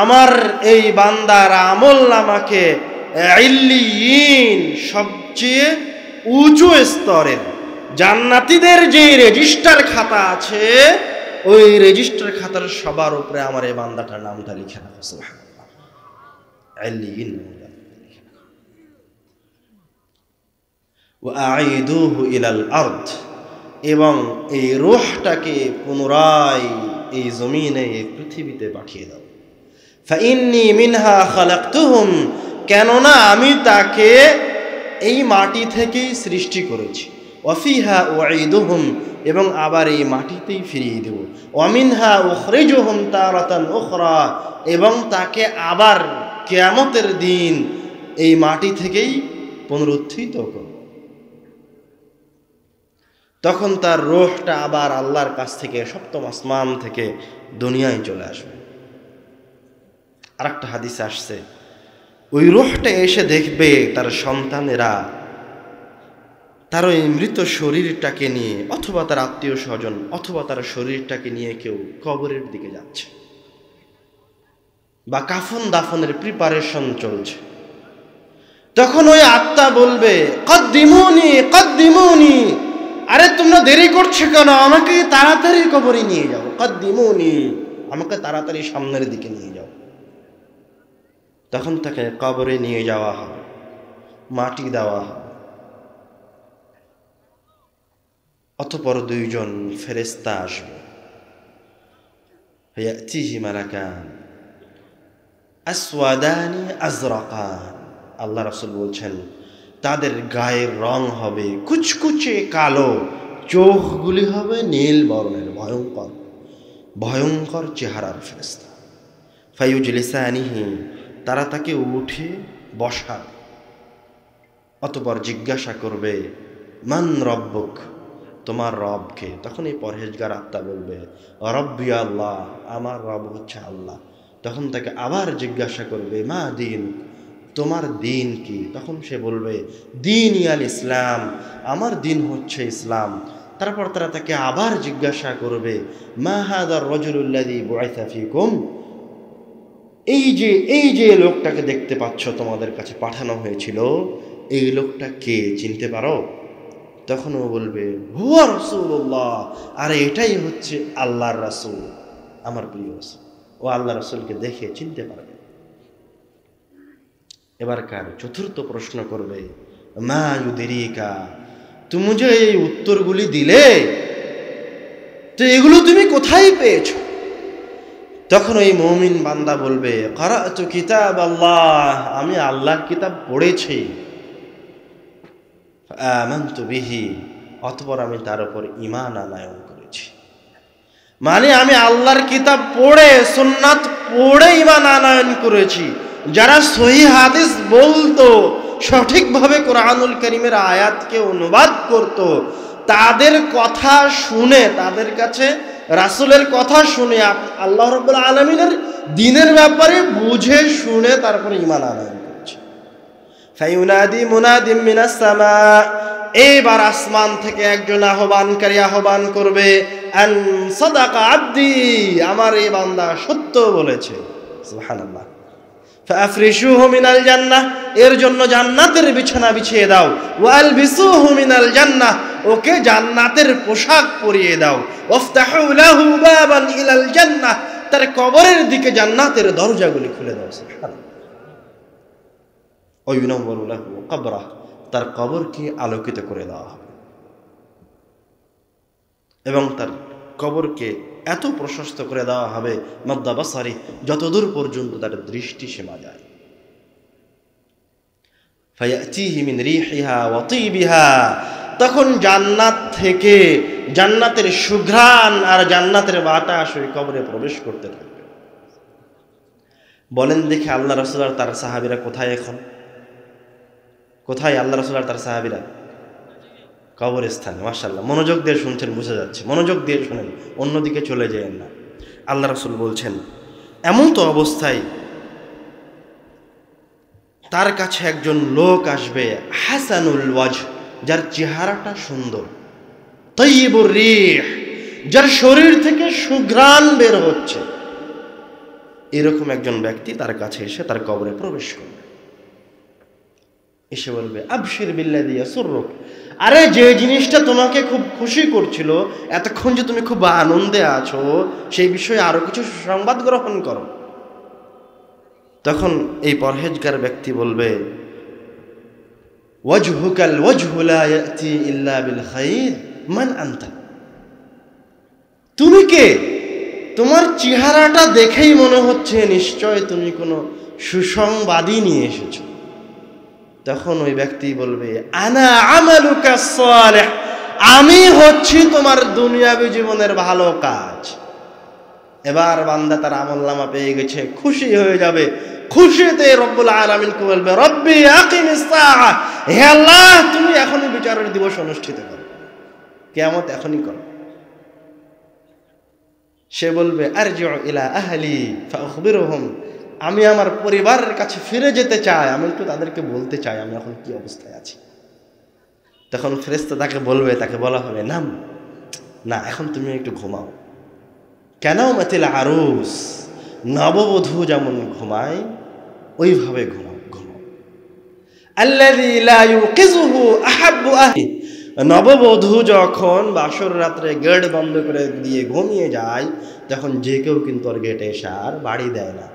[SPEAKER 1] আমার এই বান্দার আমলনামাকে ইল্লিয়িন, সবচেয়ে উঁচু স্তরের জান্নাতীদের যে রেজিস্টার খাতা আছে, ওই রেজিস্টার খাতার সবার উপরে আমার এই বান্দাটার নামটা লিখে রাখো। সুবহানাল্লাহ। ইল্লিয়িন। ওয়া আইদুহু ইলাল আরদ, এবং এই রূহটাকে পুনরায় এই জমিনে, এই পৃথিবীতে পাঠিয়ে দাও। ফাইন্নী মিনহা খালাকতুহুম, কেননা আমি তাকে এই মাটি থেকেই সৃষ্টি করেছি। ওয়াফিহা উঈদুহুম, এবং আবার এই মাটিতেই ফিরিয়ে দেব। ওয়ামিনহা উখরিজুহুম তারাতান উখরা, এবং তাকে আবার কিয়ামতের দিন এই মাটি থেকেই পুনরুত্থিত করব। তখন তার রূহটা আবার আল্লাহর কাছ থেকে সপ্তম আসমান থেকে দুনিয়ায় চলে আসবে। আরেকটা হাদিসে আসছে, ওই রূহটা এসে দেখবে তার সন্তানেরা তার ওই মৃত শরীরটাকে নিয়ে, অথবা তার আত্মীয় স্বজন, অথবা তার শরীরটাকে নিয়ে কেউ কবরের দিকে যাচ্ছে, বা কাফন দাফনের প্রিপারেশন চলছে। তখন ওই আত্মা বলবে, কদ্দিমুনি কদ্দিমুনি, আরে তোমরা দেরি করছো কেন, আমাকে তাড়াতাড়ি কবরে নিয়ে যাও। কদ্দিমুনি, আমাকে তাড়াতাড়ি সামনের দিকে নিয়ে যাও। তখন তাকে কবরে নিয়ে যাওয়া হবে, মাটি দেওয়া হবে। অতঃপর দুইজন ফেরেশতা আসবে, ইয়াতিহি মালাকান আসওয়াদানি আজরাকান, আল্লাহ রাসূল বলছেন তাদের গায়ের রং হবে কুচকুচে কালো, চোখগুলি হবে নীল বর্ণের, ভয়ঙ্কর ভয়ঙ্কর চেহারার ফেরেশতা। ফায়ুজলিসানিহি, তারা তাকে উঠে বসাবে। অতঃপর জিজ্ঞাসা করবে, মান রব্বুক, তোমার রবকে? তখন এই পরহেজগার আত্মা বলবে, রব্বি আল্লাহ, আমার রব হচ্ছে আল্লাহ। তখন তাকে আবার জিজ্ঞাসা করবে, মা দিন, তোমার দিন কি? তখন সে বলবে, দিন ইয়াল ইসলাম, আমার দিন হচ্ছে ইসলাম। তারপর তারা তাকে আবার জিজ্ঞাসা করবে, মা হাদার রাজুলুল্লাযী বুইসা ফীকুম, এই যে লোকটাকে দেখতে পাচ্ছ তোমাদের কাছে পাঠানো হয়েছিল, এই লোকটা কে, চিনতে পারো? তখন ও বলবে, হুয়া রাসূলুল্লাহ, আরে এটাই হচ্ছে আল্লাহর রাসূল, আমার প্রিয় রাসূল। ও আল্লাহর রাসূলকে দেখে চিনতে পারবে। এবার কার চতুর্থ প্রশ্ন করবে, মা ইউদরিকা, তুমি যে এই উত্তরগুলি দিলে, তো এগুলো তুমি কোথায় পেয়েছো? তখন ওই মুমিন বান্দা বলবে, ক্বারাতু কিতাব আল্লাহ, আমি আল্লাহর কিতাব পড়েছি। আমানতু বিহি, অতঃপর আমি তার উপর ঈমান আনয়ন করেছি। মানে আমি আল্লাহর কিতাব পড়ে, সুন্নাত পড়ে ঈমান আনয়ন করেছি। যারা সহিহ হাদিস বলতো, সঠিকভাবে কোরআনুল কারীমের আয়াতকে অনুবাদ করত, তাদের কথা শুনে, তাদের কাছে রাসূলের কথা শুনে, আল্লাহ রাব্বুল আলামিনের দ্বীনের ব্যাপারে বুঝে শুনে তারপরে ঈমান আনয়ন করেছে। ফায়ুনাদি মুনাদিম মিনাস সামা, এবার আসমান থেকে একজন আহ্বানকারী আহ্বান করবে, আন সাদাকা আবদি, আমার এই বান্দা সত্য বলেছে। সুবহানাল্লাহ। ফাফরিশুহু মিনাল জান্নাহ, এর জন্য জান্নাতের বিছানা বিছিয়ে দাও। ওয়ালবিসুহু মিনাল জান্নাহ, ওকে জান্নাতের পোশাক পরিয়ে দাও। ওয়াফতাহু লাহু বাবান ইলাল জান্নাহ, তার কবরের দিকে জান্নাতের দরজাগুলি খুলে দাও। সুবহানাল্লাহ। ওয়ায়ুনাওয়ারু লাহু কবরাহ, তার কবরকে আলোকিত করে দেওয়া হবে এবং তার কবরকে এত প্রশস্ত করে দেওয়া হবে, মাদ্দা বাসারি, যতদূর পর্যন্ত তার দৃষ্টি সীমা যায়। ফায়াতিহি মিন রিহিহা ওয়া তিবিহা, তখন জান্নাত থেকে জান্নাতের সুঘ্রাণ আর জান্নাতের বাতাস ওই কবরে প্রবেশ করতে থাকবে। বলেন দেখে আল্লাহ রাসূল আর তার সাহাবীরা কোথায় এখন? কোথায় আল্লাহ রাসূল আর তার সাহাবীরা? কবরস্থানে। মাশাআল্লাহ, মনোযোগ দিয়ে শুনছেন, বোঝা যাচ্ছে। মনোযোগ দিয়ে শুনেন, অন্যদিকে চলে যাবেন না। আল্লাহ রাসূল বলছেন, এমন তো অবস্থায় তার কাছে একজন লোক আসবে, হাসানুল ওয়াজ, যার চেহারাটা সুন্দর, তৈয়বুর রিহ, যার শরীর থেকে সুঘ্রাণ বের হচ্ছে, এরকম একজন ব্যক্তি তার কাছে এসে তার কবরে প্রবেশ করবে। এসে বলবে, আবশির বিল্লাযী ইয়াসুররুক, আরে যে জিনিসটা তোমাকে খুব খুশি করছিল, এতক্ষণ যে তুমি খুব আনন্দে আছো, সেই বিষয়ে আরো কিছু সংবাদ গ্রহণ করো। তখন এই পরহেজগার ব্যক্তি বলবে, ওয়াজহুকাল ওয়াজহু লা ইয়াতি ইল্লা বিল খাইর, মান আনতা, তুমি কে? তোমার চেহারাটা দেখেই মনে হচ্ছে নিশ্চয় তুমি কোনো সুসংবাদই নিয়ে এসেছো। তখন ওই ব্যক্তি বলবে, আনা আমালুকা সালিহ, আমি হচ্ছি তোমার দুনিয়াবী জীবনের ভালো কাজ। এবার বান্দা তার আমলনামা পেয়ে গেছে, খুশি হয়ে যাবে। খুশিতে রব্বুল আলামিনকে বলবে, রব্বি আকিমিস সাআ, হে আল্লাহ তুমি এখনই বিচারের দিবস অনুষ্ঠিত করো, কিয়ামত এখনই করো। সে বলবে, আরজিউ ইলা আহলি ফাউখবিরুহুম, আমি আমার পরিবারের কাছে ফিরে যেতে চাই, আমি একটু তাদেরকে বলতে চাই আমি এখন কি অবস্থায় আছি। তখন ফেরেশতা তাকে বলবে, তাকে বলা হবে, নাম, না এখন তুমি একটু ঘুমাও। কেন? মাতিল আরুস, নববধূ যেমন ঘুমায় ওইভাবে ঘুমাও, ঘুমাও। আল্লাযী লা ইউকিযুহু আহাব্বু আহলি, নববধূ যখন বাসর রাত্রে গেট বন্ধ করে দিয়ে ঘুমিয়ে যায়, তখন যে কেউ কিন্তু ওর গেটে এসে আর বাড়ি দেয় না।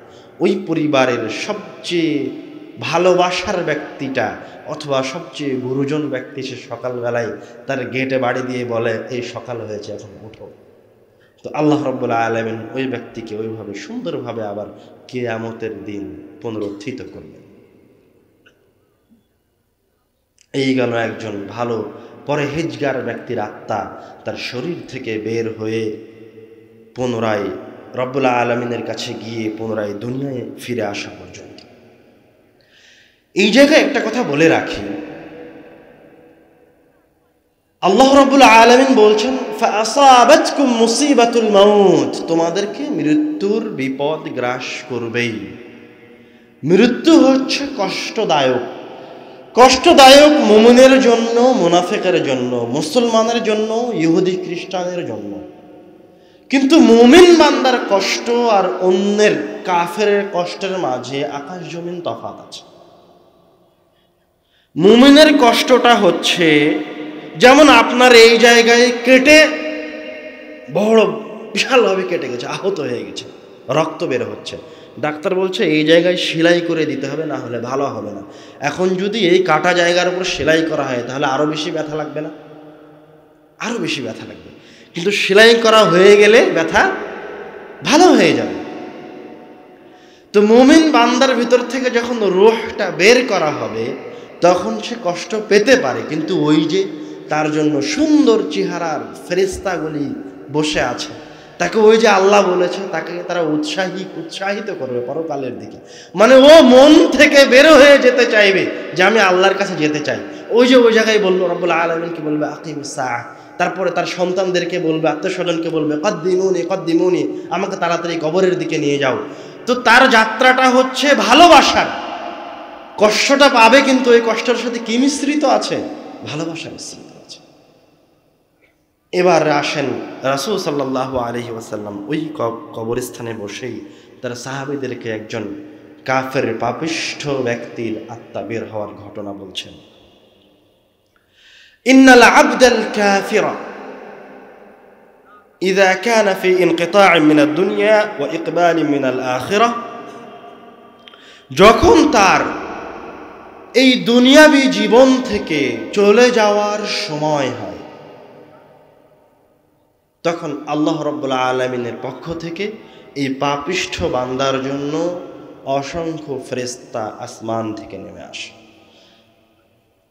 [SPEAKER 1] ওই পরিবারের সবচেয়ে ভালোবাসার ব্যক্তিটা অথবা সবচেয়ে গুরুজন ব্যক্তি সে সকালবেলায় তার গেটে বাড়ি দিয়ে বলে, এই সকাল হয়েছে, এখন উঠো। তো আল্লাহ রাব্বুল আলামিন ওই ব্যক্তিকে ওইভাবে সুন্দরভাবে আবার কিয়ামতের দিন পুনরুত্থিত করবেন। এই গেল একজন ভালো পরহেজগার ব্যক্তির আত্মা তার শরীর থেকে বের হয়ে পুনরায় রব্বুল আলামিনের কাছে গিয়ে পুনরায় দুনিয়ায় ফিরে আসা পর্যন্ত। এই জায়গায় একটা কথা বলে রাখি, আল্লাহ রাব্বুল আলামিন বলছেন, ফাআসাবাতকুম মুসিবাতুল মাউত, তোমাদেরকে মৃত্যুর বিপদ গ্রাস করবেই। মৃত্যু হচ্ছে কষ্টদায়ক। কষ্টদায়ক মুমিনের জন্য, মুনাফিকের জন্য, মুসলমানের জন্য, ইহুদি খ্রিস্টানের জন্য। কিন্তু মুমিন বান্দার কষ্ট আর অন্যের কাফেরের কষ্টের মাঝে আকাশ জমিন তফাৎ আছে। মুমিনের কষ্টটা হচ্ছে যেমন আপনার এই জায়গায় কেটে বড় বিশালভাবে কেটে গেছে, আহত হয়ে গেছে, রক্ত বের হচ্ছে, ডাক্তার বলছে এই জায়গায় সেলাই করে দিতে হবে, না হলে ভালো হবে না। এখন যদি এই কাটা জায়গার উপর সেলাই করা হয় তাহলে আরো বেশি ব্যথা লাগবে না? আরো বেশি ব্যথা লাগবে। কিন্তু সেলাই করা হয়ে গেলে ব্যথা ভালো হয়ে যাবে। তো মুমিন বান্দার ভিতর থেকে যখন রূহটা বের করা হবে তখন সে কষ্ট পেতে পারে, কিন্তু ওই যে তার জন্য সুন্দর চেহারার ফেরেশতাগুলি বসে আছে, তাকে ওই যে আল্লাহ বলেছে তাকে তারা উৎসাহিত করবে পরকালের দিকে। মানে ও মন থেকে বের হয়ে যেতে চাইবে যে আমি আল্লাহর কাছে যেতে চাই। ওই যে ওই জায়গায় বললো রব্বুল আলামিনকে বলবে আকিমিস সাআহ, তারপরে তার সন্তানদেরকে বলবে, আত্মীয়স্বজনকে বলবে, কদ্দিমুনি কদ্দিমুনি, আমাকে তাড়াতাড়ি কবরের দিকে নিয়ে যাও। তো তার যাত্রাটা হচ্ছে ভালোবাসার। কষ্টটা পাবে কিন্তু এই কষ্টের সাথে কি মিশ্রিত আছে? ভালোবাসা মিশ্রিত আছে। এবার আসেন রাসূল সাল্লাল্লাহু আলাইহি ওয়াসাল্লাম ওই কবরস্থানে বসেই তার সাহাবীদেরকে একজন কাফের পাপিষ্ঠ ব্যক্তির আত্মা বের হওয়ার ঘটনা বলছেন। ইন্নাল আবদাল কাফিরা ইযা কানা ফি ইনকিতা'in মিনাদ দুনিয়া ওয়া ইকবালিন মিনাল আখিরাহ, যখন তার এই দুনিয়াবী জীবন থেকে চলে যাওয়ার সময় হয় তখন আল্লাহ রাব্বুল আলামিনের পক্ষ থেকে এই পাপিষ্ঠ বান্দার জন্য অসংখ্য ফেরেশতা আসমান থেকে নেমে আসে।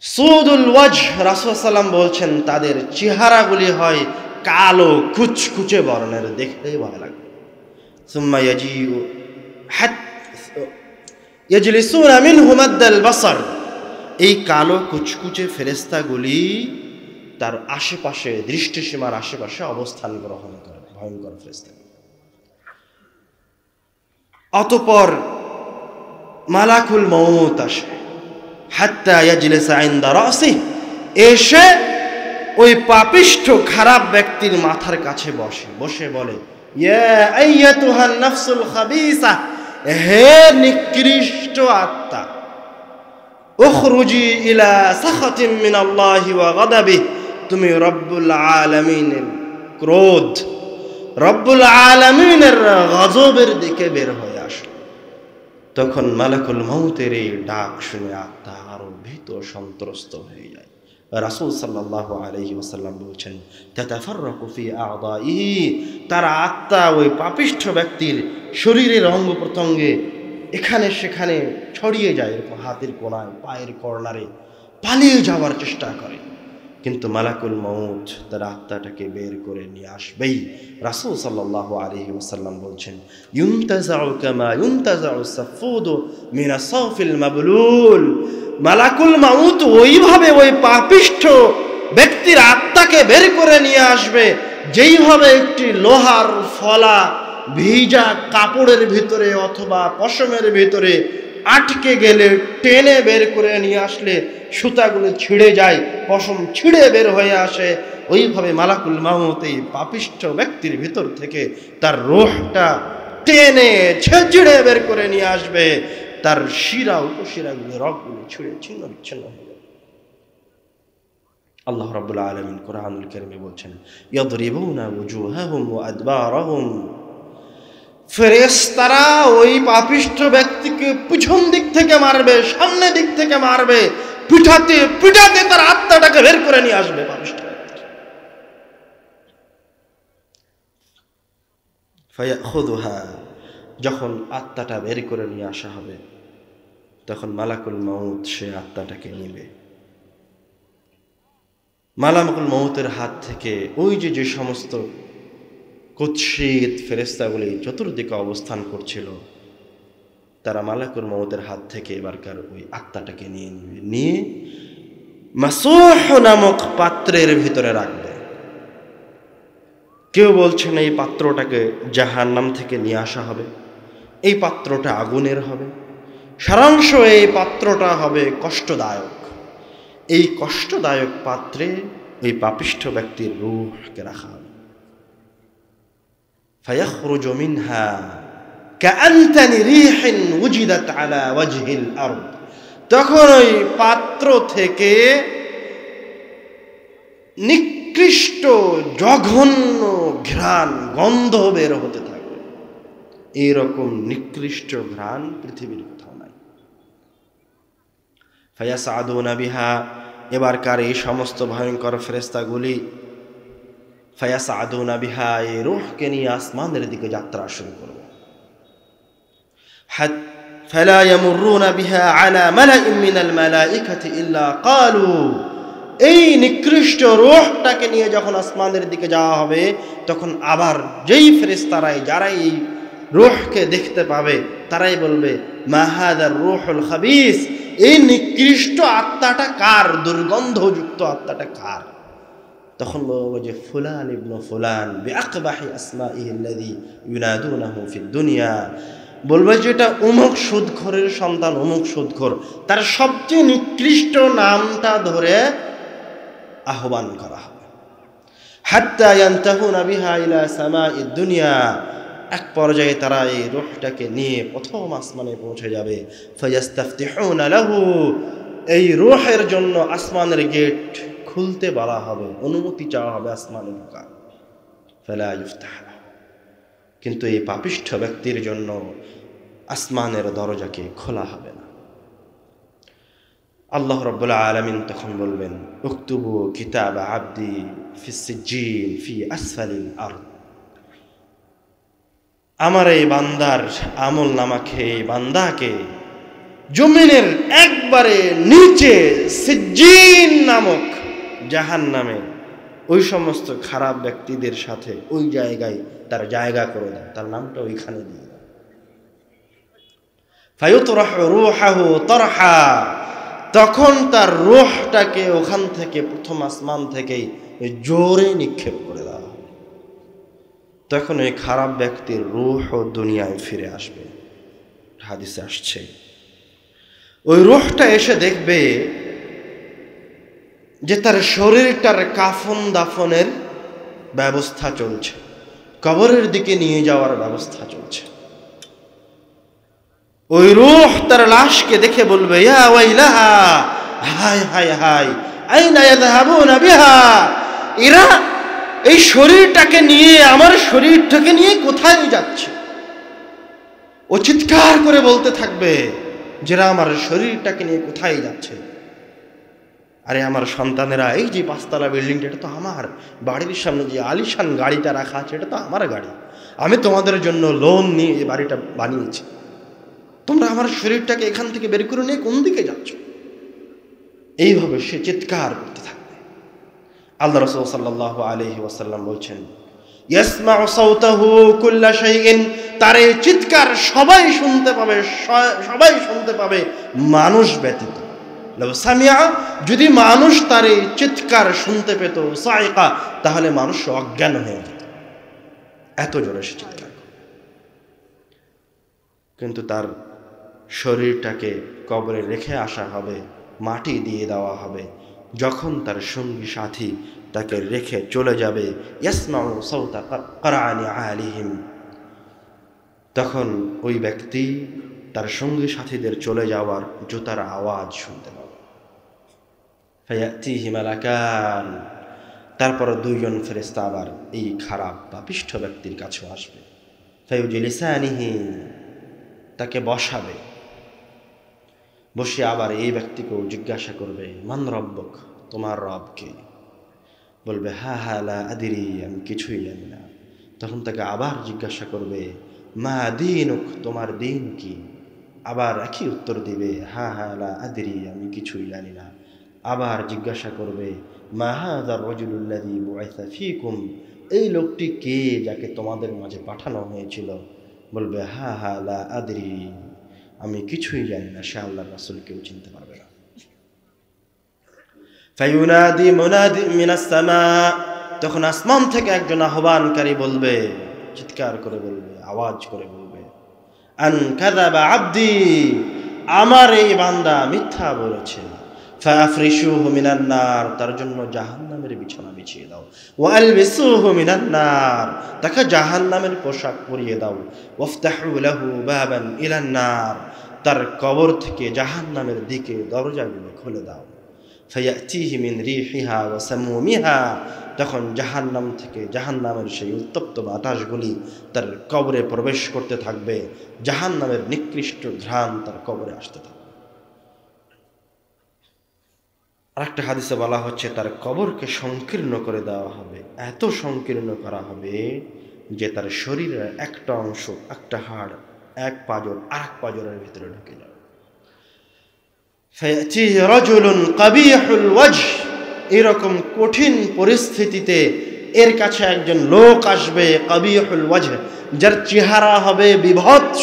[SPEAKER 1] সুদুল ওয়াজহ, রাসূল সাল্লাম বলছেন তাদের চেহারাগুলি হয় কালো কুচকুচে বর্ণের, দেখলেই ভয় লাগে। সুম্মা ইয়াজিউ ইয়াজলিসুনা মিনহু মাদ্দাল বাসার, এই কালো কুচকুচে ফেরেশতাগুলি তার আশেপাশে, দৃষ্টিসীমার আশেপাশে অবস্থান গ্রহণ করে, ভয়ঙ্কর ফেরেশতা। অতঃপর মালাকুল মউত আসে, হাত্তা ইয়াজলিসা ইনদা রাসিহি, এসে ওই পাপিষ্ঠ খারাপ ব্যক্তির মাথার কাছে বসে বলে, ইয়া আইয়াতুহান নাফসুল খাবিসা, হে নিকৃষ্ট আত্মা, উখরুজি ইলা সাখাতিম মিনাল্লাহি ওয়া গাদাবিহি, তুমি রব্বুল আলামিনের ক্রোধ, রব্বুল আলামিনের গজবের দিকে বের হয়ে আসো। তখন মালাকুল মউতের এই ডাক শুনে আত্মা আরো ভীত সন্ত্রস্ত হয়ে যায়। রাসূল সাল্লাল্লাহু আলাইহি ওয়াসাল্লাম বলছেন, তাতাফাররাকু ফি আ'দাইহি, তার আত্মা ওই পাপিষ্ঠ ব্যক্তির শরীরের অঙ্গ প্রত্যঙ্গে এখানে সেখানে ছড়িয়ে যায়, এরকম হাতের কোণায়, পায়ের কর্নারে পালিয়ে যাওয়ার চেষ্টা করে। কিন্তু মালাকুল মউত তার আত্মাটাকে বের করে নিয়ে আসবেই। রাসূল সাল্লাল্লাহু আলাইহি ওয়াসাল্লাম বলছেন, ইউনতাজাউ কামা ইউনতাজাউ সাফুদু মিনা সাফিল মাবলুল, মালাকুল মউত ওইভাবে ওই পাপিষ্ঠ ব্যক্তির আত্মাকে বের করে নিয়ে আসবে যেইভাবে একটি লোহার ফলা ভিজা কাপড়ের ভিতরে অথবা পশমের ভিতরে আটকে গেলে টেনে বের করে নিয়ে আসলে সুতাগুলো ছিঁড়ে যায়, পশম ছিঁড়ে বের হয়ে আসে, ওইভাবে মালাকুল মউত এই পাপিষ্ঠ ব্যক্তির ভিতর থেকে তার রূহটা টেনে ছেঁচড়ে বের করে নিয়ে আসবে, তার শিরা উপশিরাগুলো রগগুলো ছিঁড়ে ছিন্ন বিচ্ছিন্ন হয়ে যাবে। আল্লাহ রাব্বুল আলামিন কোরআনুল কারীমে বলছেন, ইয়াদরিবুনা ওয়ুজুহাহুম ওয়া আদবারাহুম, ফেরেশতারা ওই পাপিষ্ঠ ব্যক্তিকে পিছন দিক থেকে মারবে, সামনে দিক থেকে মারবে, পিঠাতে পিঠাতে তার আত্মাটাকে বের করে নিয়ে আসবে পাপিষ্ঠ ব্যক্তি। ফায়াখুযুহা, যখন আত্মাটা বের করে নিয়ে আসা হবে তখন মালাকুল মউত সে আত্মাটাকে নিবে। মালাকুল মউতের হাত থেকে ওই যে সমস্ত কুৎসিত ফেরেশতাগুলি চতুর্দিকে অবস্থান করছিল, তারা মালাকুল মউতের হাত থেকে এবারকার ওই আত্মাটাকে নিয়ে নিবে, নিয়ে মাসূহ নামক পাত্রের ভিতরে রাখবে। কেউ বলছেন এই পাত্রটাকে জাহান্নাম থেকে নিয়ে আসা হবে, এই পাত্রটা আগুনের হবে, সারাংশ এই পাত্রটা হবে কষ্টদায়ক। এই কষ্টদায়ক পাত্রে ওই পাপিষ্ঠ ব্যক্তির রূহকে রাখা হবে। ফায়াখরুজু মিনহা কাআনতানি রিহিন উজিদাত আলা ওয়াজহিল আরদ, তখন ওই পাত্র থেকে নিকৃষ্ট জঘন্য ঘ্রাণ গন্ধ বের হতে থাকবে। এইরকম নিকৃষ্ট ঘ্রাণ পৃথিবীর কোথাও নাই। ফায়াসআদুনা বিহা, এবারকার এই সমস্ত ভয়ঙ্কর ফেরেশতাগুলি ফায়াসআদুনা বিহা, এই রূহকে নিয়ে আসমানের দিকে যাত্রা শুরু করবে। ফালা ইয়ামুরুনা বিহা আলা মালাইন মিনাল মালাইকাতি ইল্লা ক্বালু, এই নিকৃষ্ট রূহটাকে নিয়ে যখন আসমানের দিকে যাওয়া হবে তখন আবার যেই ফেরেশতারাই যারা এই রূহকে দেখতে পাবে তারাই বলবে, মা হাদার রূহুল খাবিস, এই নিকৃষ্ট আত্মাটা কার, দুর্গন্ধযুক্ত আত্মাটা কার? তখন বলবো যে ফুলান ইবনু ফুলান বিআকবাহি আসমাইহি আল্লাযী ইউনাদুনাহু ফিদ দুনিয়া, বলবে যে এটা অমুক সুদখোরের সন্তান, অমুক সুদখোর, তার সবচেয়ে নিকৃষ্ট নামটা ধরে আহ্বান করা হবে। হাত্তা ইয়ানতাহুনা বিহা ইলা সামাইদ দুনিয়া, এক পর্যায়ে তারা এই রূহটাকে নিয়ে প্রথম আসমানে পৌঁছে যাবে। ফায়াস্তাফতিহুনা লাহু, এই রূহের জন্য আসমানের গেট খুলতে বলা হবে, অনুমতি চাওয়া হবে আসমানে ঢোকার। ফালা ইফতাহ, কিন্তু এই পাপিষ্ঠ ব্যক্তির জন্য আসমানের দরজাকে খোলা হবে না। আল্লাহ রাব্বুল আলামিন তখন বলবেন, উকতুবু কিতাব আবদি ফিস সিজ্জিন ফি আসফালিল আরদ, আমার এই বান্দার আমল নামাকে, এই বান্দাকে জমিনের একবারে নিচে সিজ্জিন নামক জাহান্নামে ওই সমস্ত খারাপ ব্যক্তিদের সাথে ওই জায়গায় তার জায়গা করে দেয়, তার নামটা ওইখানে দিয়ে দেয়। ফায়ুতরাহু রূহাহু তারহা, তখন তার রূহটাকে ওখান থেকে প্রথম আসমান থেকেই জোরে নিক্ষেপ করে দেওয়া হবে। তখন এই খারাপ ব্যক্তির রূহ দুনিয়ায় ফিরে আসবে। হাদিসে আসছে ওই রূহটা এসে দেখবে যে তার শরীরটার কাফন দাফনের ব্যবস্থা চলছে, কবরের দিকে নিয়ে যাওয়ার ব্যবস্থা চলছে। ওই রূহ তার লাশকে দেখে বলবে, ইয়া ওয়াইলাহা, হায় হায় হায়, আইনা ইয়াযহাবুনা বিহা, এরা এই শরীরটাকে নিয়ে, আমার শরীরটাকে নিয়ে কোথায় যাচ্ছে? ও চিৎকার করে বলতে থাকবে, যারা আমার শরীরটাকে নিয়ে কোথায় যাচ্ছে? আরে আমার সন্তানেরা, এই যে 5 তলা বিল্ডিংটা, এটা তো আমার বাড়ির সামনে যে আলিশান গাড়িটা রাখা আছে, এটা তো আমার গাড়ি, আমি তোমাদের জন্য লোন নিয়ে এই বাড়িটা বানিয়েছি, তোমরা আমার শরীরটাকে এখান থেকে বের করে নিয়ে কোন দিকে যাচ্ছ? এইভাবে সে চিৎকার করতে থাকবে। আল্লাহ রাসূল সাল্লাল্লাহু আলাইহি ওয়াসাল্লাম বলছেন, ইয়াসমাউ সাওতাহু কুল্লা শাইইন, তার এই চিৎকার সবাই শুনতে পাবে, সবাই শুনতে পাবে মানুষ ব্যতীত। লাউ সামিআ, যদি মানুষ তার এই চিৎকার শুনতে পেত, সাইকা, তাহলে মানুষ অজ্ঞান হয়ে যেত, এত জোরে সে চিৎকার। কিন্তু তার শরীরটাকে কবরে রেখে আসা হবে, মাটি দিয়ে দেওয়া হবে। যখন তার সঙ্গী সাথী তাকে রেখে চলে যাবে, ইয়াসমাউ সাওতা কারআনি আলিহিম, তখন ওই ব্যক্তি তার সঙ্গী সাথীদের চলে যাওয়ার জুতার আওয়াজ শুনতে পাবে। ফায়াতিহি মালাকান, তারপর 2 জন ফেরেশতা আবার এই খারাপ পাপিষ্ঠ ব্যক্তির কাছেও আসবে। ফায়ুজলিসানিহি, তাকে বসাবে, বসে আবার এই ব্যক্তিকেও জিজ্ঞাসা করবে, মান রব্বুক, তোমার রব কে? বলবে, হা হা লা আদরি, আমি কিছুই জানি না। তখন তাকে আবার জিজ্ঞাসা করবে, মা দীনুক, তোমার দিন কি? আবার একই উত্তর দিবে, হা হা লা আদরি, আমি কিছুই জানি না। আবার জিজ্ঞাসা করবে, মা হাযার রাজুলুল্লাযী বুইসা ফীকুম, এই লোকটি কে যাকে তোমাদের মাঝে পাঠানো হয়েছিল? বলবে, হা হা লা আদরি, আমি কিছুই জানি না। সে আল্লাহর রাসূল কেউ চিনতে পারবে না। ফায়ুনাদি মুনাদি মিনাস সামা, তখন আসমান থেকে একজন আহ্বানকারী বলবে, চিৎকার করে বলবে, আওয়াজ করে বলবে, আন কাযাবা আবদি, আমার এই বান্দা মিথ্যা বলেছে। ফাফরিশুহু মিনান নার, তার জন্য জাহান্নামের বিছানা বিছিয়ে দাও। ওয়ালবিসুহু মিনান নার, তাকে জাহান্নামের পোশাক পরিয়ে দাও। ওয়াফতাহু লাহু বাবান ইলান নার, তার কবর থেকে জাহান্নামের দিকে দরজাগুলো খুলে দাও। ফায়াতিহি মিন রিহিহা ওয়া সামুমিহা, তখন জাহান্নাম থেকে, জাহান্নামের সেই উত্তপ্ত বাতাসগুলি তার কবরে প্রবেশ করতে থাকবে, জাহান্নামের নিকৃষ্ট ঘ্রাণ তার কবরে আসতে থাকবে। আরেকটা হাদিসে বলা হচ্ছে, তার কবরকে সংকীর্ণ করে দেওয়া হবে, এত সংকীর্ণ করা হবে যে তার শরীরের একটা অংশ, একটা হাড়, এক পাঁজর আরেক পাঁজরের ভিতরে ঢুকে যাবে। ফায়াতিহি রাজুলুন কাবিহুল ওয়াজহ, এরকম কঠিন পরিস্থিতিতে এর কাছে একজন লোক আসবে, কাবিহুল ওয়াজহ, যার চেহারা হবে বিভৎস,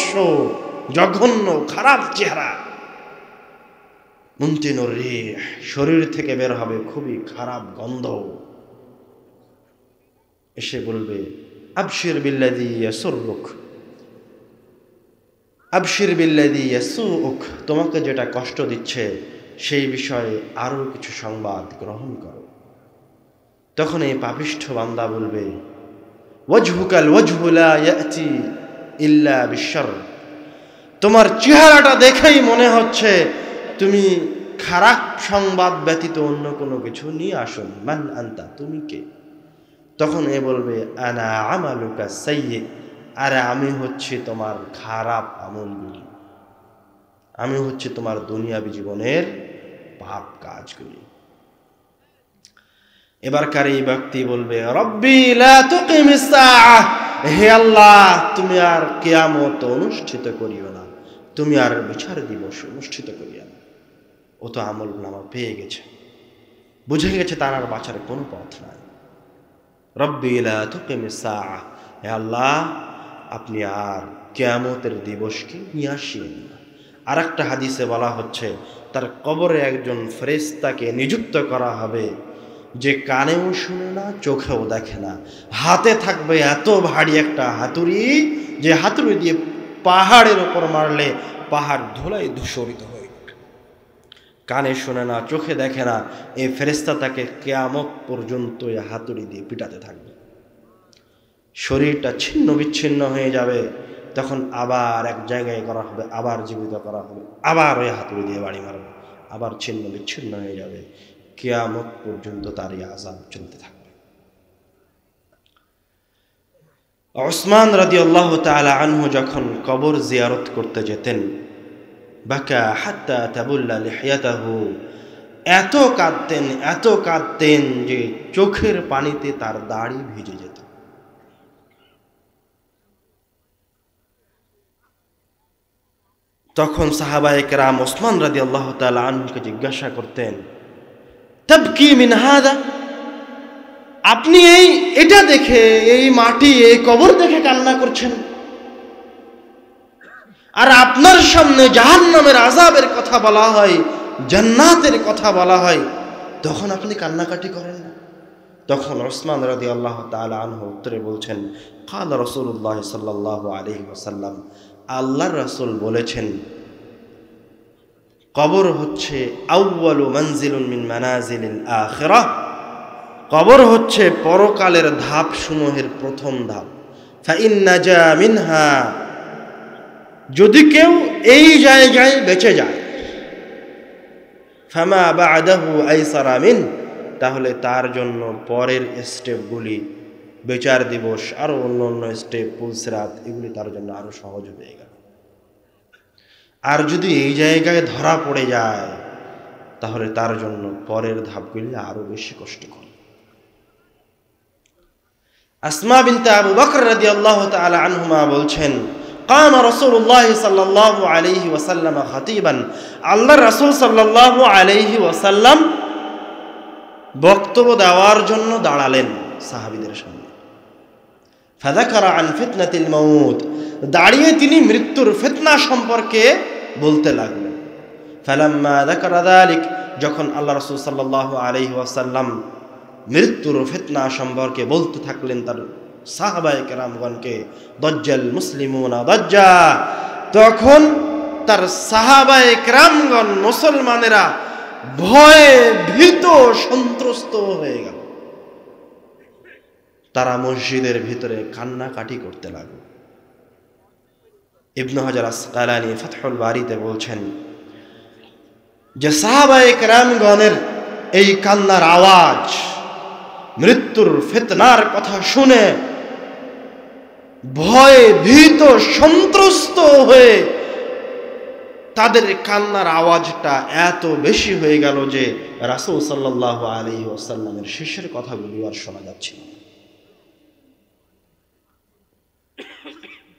[SPEAKER 1] জঘন্য, খারাপ চেহারা। মুনতিনুর রিহ, শরীর থেকে বের হবে খুবই খারাপ গন্ধ। এসে বলবে, আবশির বিল্লাযী ইয়াসুররুক, আবশির বিল্লাযী ইয়াসুউক, তোমাকে যেটা কষ্ট দিচ্ছে সেই বিষয়ে আরো কিছু সংবাদ গ্রহণ করো। তখন এই পাপিষ্ঠ বান্দা বলবে, ওয়াজহুকাল ওয়াজহু লা ইয়াতি ইল্লা বিশর, তোমার চেহারাটা দেখেই মনে হচ্ছে তুমি খারাপ সংবাদ ব্যতীত অন্য কোনো কিছু নিয়ে আসোনি। মান আনতা, তুমি কে? তখন এ বলবে, আনা আমালুকা সাইয়্যি, আরে আমি হচ্ছে তোমার খারাপ আমলগুলি, আমি হচ্ছে তোমার দুনিয়াবী জীবনের পাপ কাজগুলি। এবারকার এই ব্যক্তি বলবে, রব্বি লা তুকিমিস সাআহ, হে আল্লাহ, তুমি আর কিয়ামত অনুষ্ঠিত করিও না, তুমি আর বিচার দিবস অনুষ্ঠিত করিও না। ও তো আমল নামা পেয়ে গেছে, বুঝে গেছে তার আর বাঁচার কোনো পথ নাই। রব্বি লা তুকিমিস সাআহ, হে আল্লাহ, আপনি আর কিয়ামতের দিবসকে নিয়ে আসিয়েন না, আর একটা হাদিসে বলা হচ্ছে তার কবরে একজন ফেরেশতাকে নিযুক্ত করা হবে যে কানেও শুনে না, চোখেও দেখে না, হাতে থাকবে এত ভারী একটা হাতুড়ি যে হাতুড়ি দিয়ে পাহাড়ের ওপর মারলে পাহাড় ধুলায় ধূসরিত হয়ে যাবে। কানে শোনে না, চোখে দেখে না, এই ফেরেশতা তাকে কিয়ামত পর্যন্ত এই হাতুড়ি দিয়ে পিটাতে থাকবে। শরীরটা ছিন্ন বিচ্ছিন্ন হয়ে যাবে, তখন আবার এক জায়গায় করা হবে, আবার জীবিত করা হবে, আবার ওই হাতুড়ি দিয়ে বাড়ি মারবে, আবার ছিন্ন বিচ্ছিন্ন হয়ে যাবে, কিয়ামত পর্যন্ত তার এই আযাব চলতে থাকবে। উসমান রাদিয়াল্লাহু তাআলা আনহু যখন কবর জিয়ারত করতে যেতেন, বাকা হাত্তা তাবুল্লা লিহিয়াতাহু, এত কাঁদতেন যে চোখের পানিতে তার দাড়ি ভিজে যেত। তখন সাহাবায়ে কেরাম উসমান রাদিয়াল্লাহু তাআলা আনহুকে জিজ্ঞাসা করতেন, তাবকি মিন হাদা, আপনি এটা দেখে, এই মাটি, এই কবর দেখে কান্না করছেন, আর আপনার সামনে জাহান্নামের আযাবের কথা বলা হয়, জান্নাতের কথা বলা হয়, তখন আপনি কান্নাকাটি করেন না? তখন উসমান রাদিয়াল্লাহু তাআলা আনহু উত্তরে বলছেন, ক্বালা রাসূলুল্লাহ সাল্লাল্লাহু আলাইহি ওয়াসাল্লাম, আল্লাহর রাসূল বলেছেন, কবর হচ্ছে আউয়ালু মানজিলুন মিন মানাজিলিল আখিরাহ, কবর হচ্ছে পরকালের ধাপ সমূহের প্রথম ধাপ। ফাইন নাজা মিনহা, যদি কেউ এই জায়গায় বেঁচে যায়, ফামা বা'দাহু আইসারা মিন, তাহলে তার জন্য পরের স্টেপগুলি, বিচার দিবস, আরো অন্য স্টেপ, পুলসিরাত, এগুলি তার জন্য আরো সহজ হয়ে গেল। আর যদি এই জায়গায় ধরা পড়ে যায়, তাহলে তার জন্য পরের ধাপগুলি আরো বেশি কষ্টকর। আসমা বিনতে আবু বকর রাদিয়াল্লাহু তাআলা আনহুমা বলছেন, কামা রাসূলুল্লাহ সাল্লাল্লাহু আলাইহি ওয়াসাল্লাম খাতিবান, আল্লাহর রাসূল সাল্লাল্লাহু আলাইহি ওয়াসাল্লাম বক্তব্য দেওয়ার জন্য দাঁড়ালেন সাহাবীদের সামনে। ফাযাকারা আন ফিতনাতিল মাউত, দাঁড়িয়ে তিনি মৃত্যুর ফিতনা সম্পর্কে বলতে লাগলেন। ফালাম্মা যাকারা যালিক, যখন আল্লাহ রাসূল সাল্লাল্লাহু আলাইহি ওয়াসাল্লাম মৃত্যুর ফিতনা সম্পর্কে বলতে থাকলেন তার সাহাবায়ে কেরামগণকে, দাজ্জাল মুসলিমুনা দাজ্জা, তখন তার সাহাবায়ে কেরামগণ, মুসলমানেরা ভয়ে ভীত সন্ত্রস্ত হয়ে গেল। তারা মসজিদের ভিতরে কান্নাকাটি করতে লাগলো। ইবনে হাজার আসকালানী ফাতহুল বারীতে বলছেন যে সাহাবায়ে কেরামগণের এই কান্নার আওয়াজ, মৃত্যুর ফিতনার কথা শুনে ভয়ে ভীত সন্ত্রস্ত হয়ে তাদের কান্নার আওয়াজটা এত বেশি হয়ে গেল যে রাসূল সাল্লাল্লাহু আলাইহি ওয়াসাল্লামের শেষের কথাগুলি আর শোনা যাচ্ছিল না।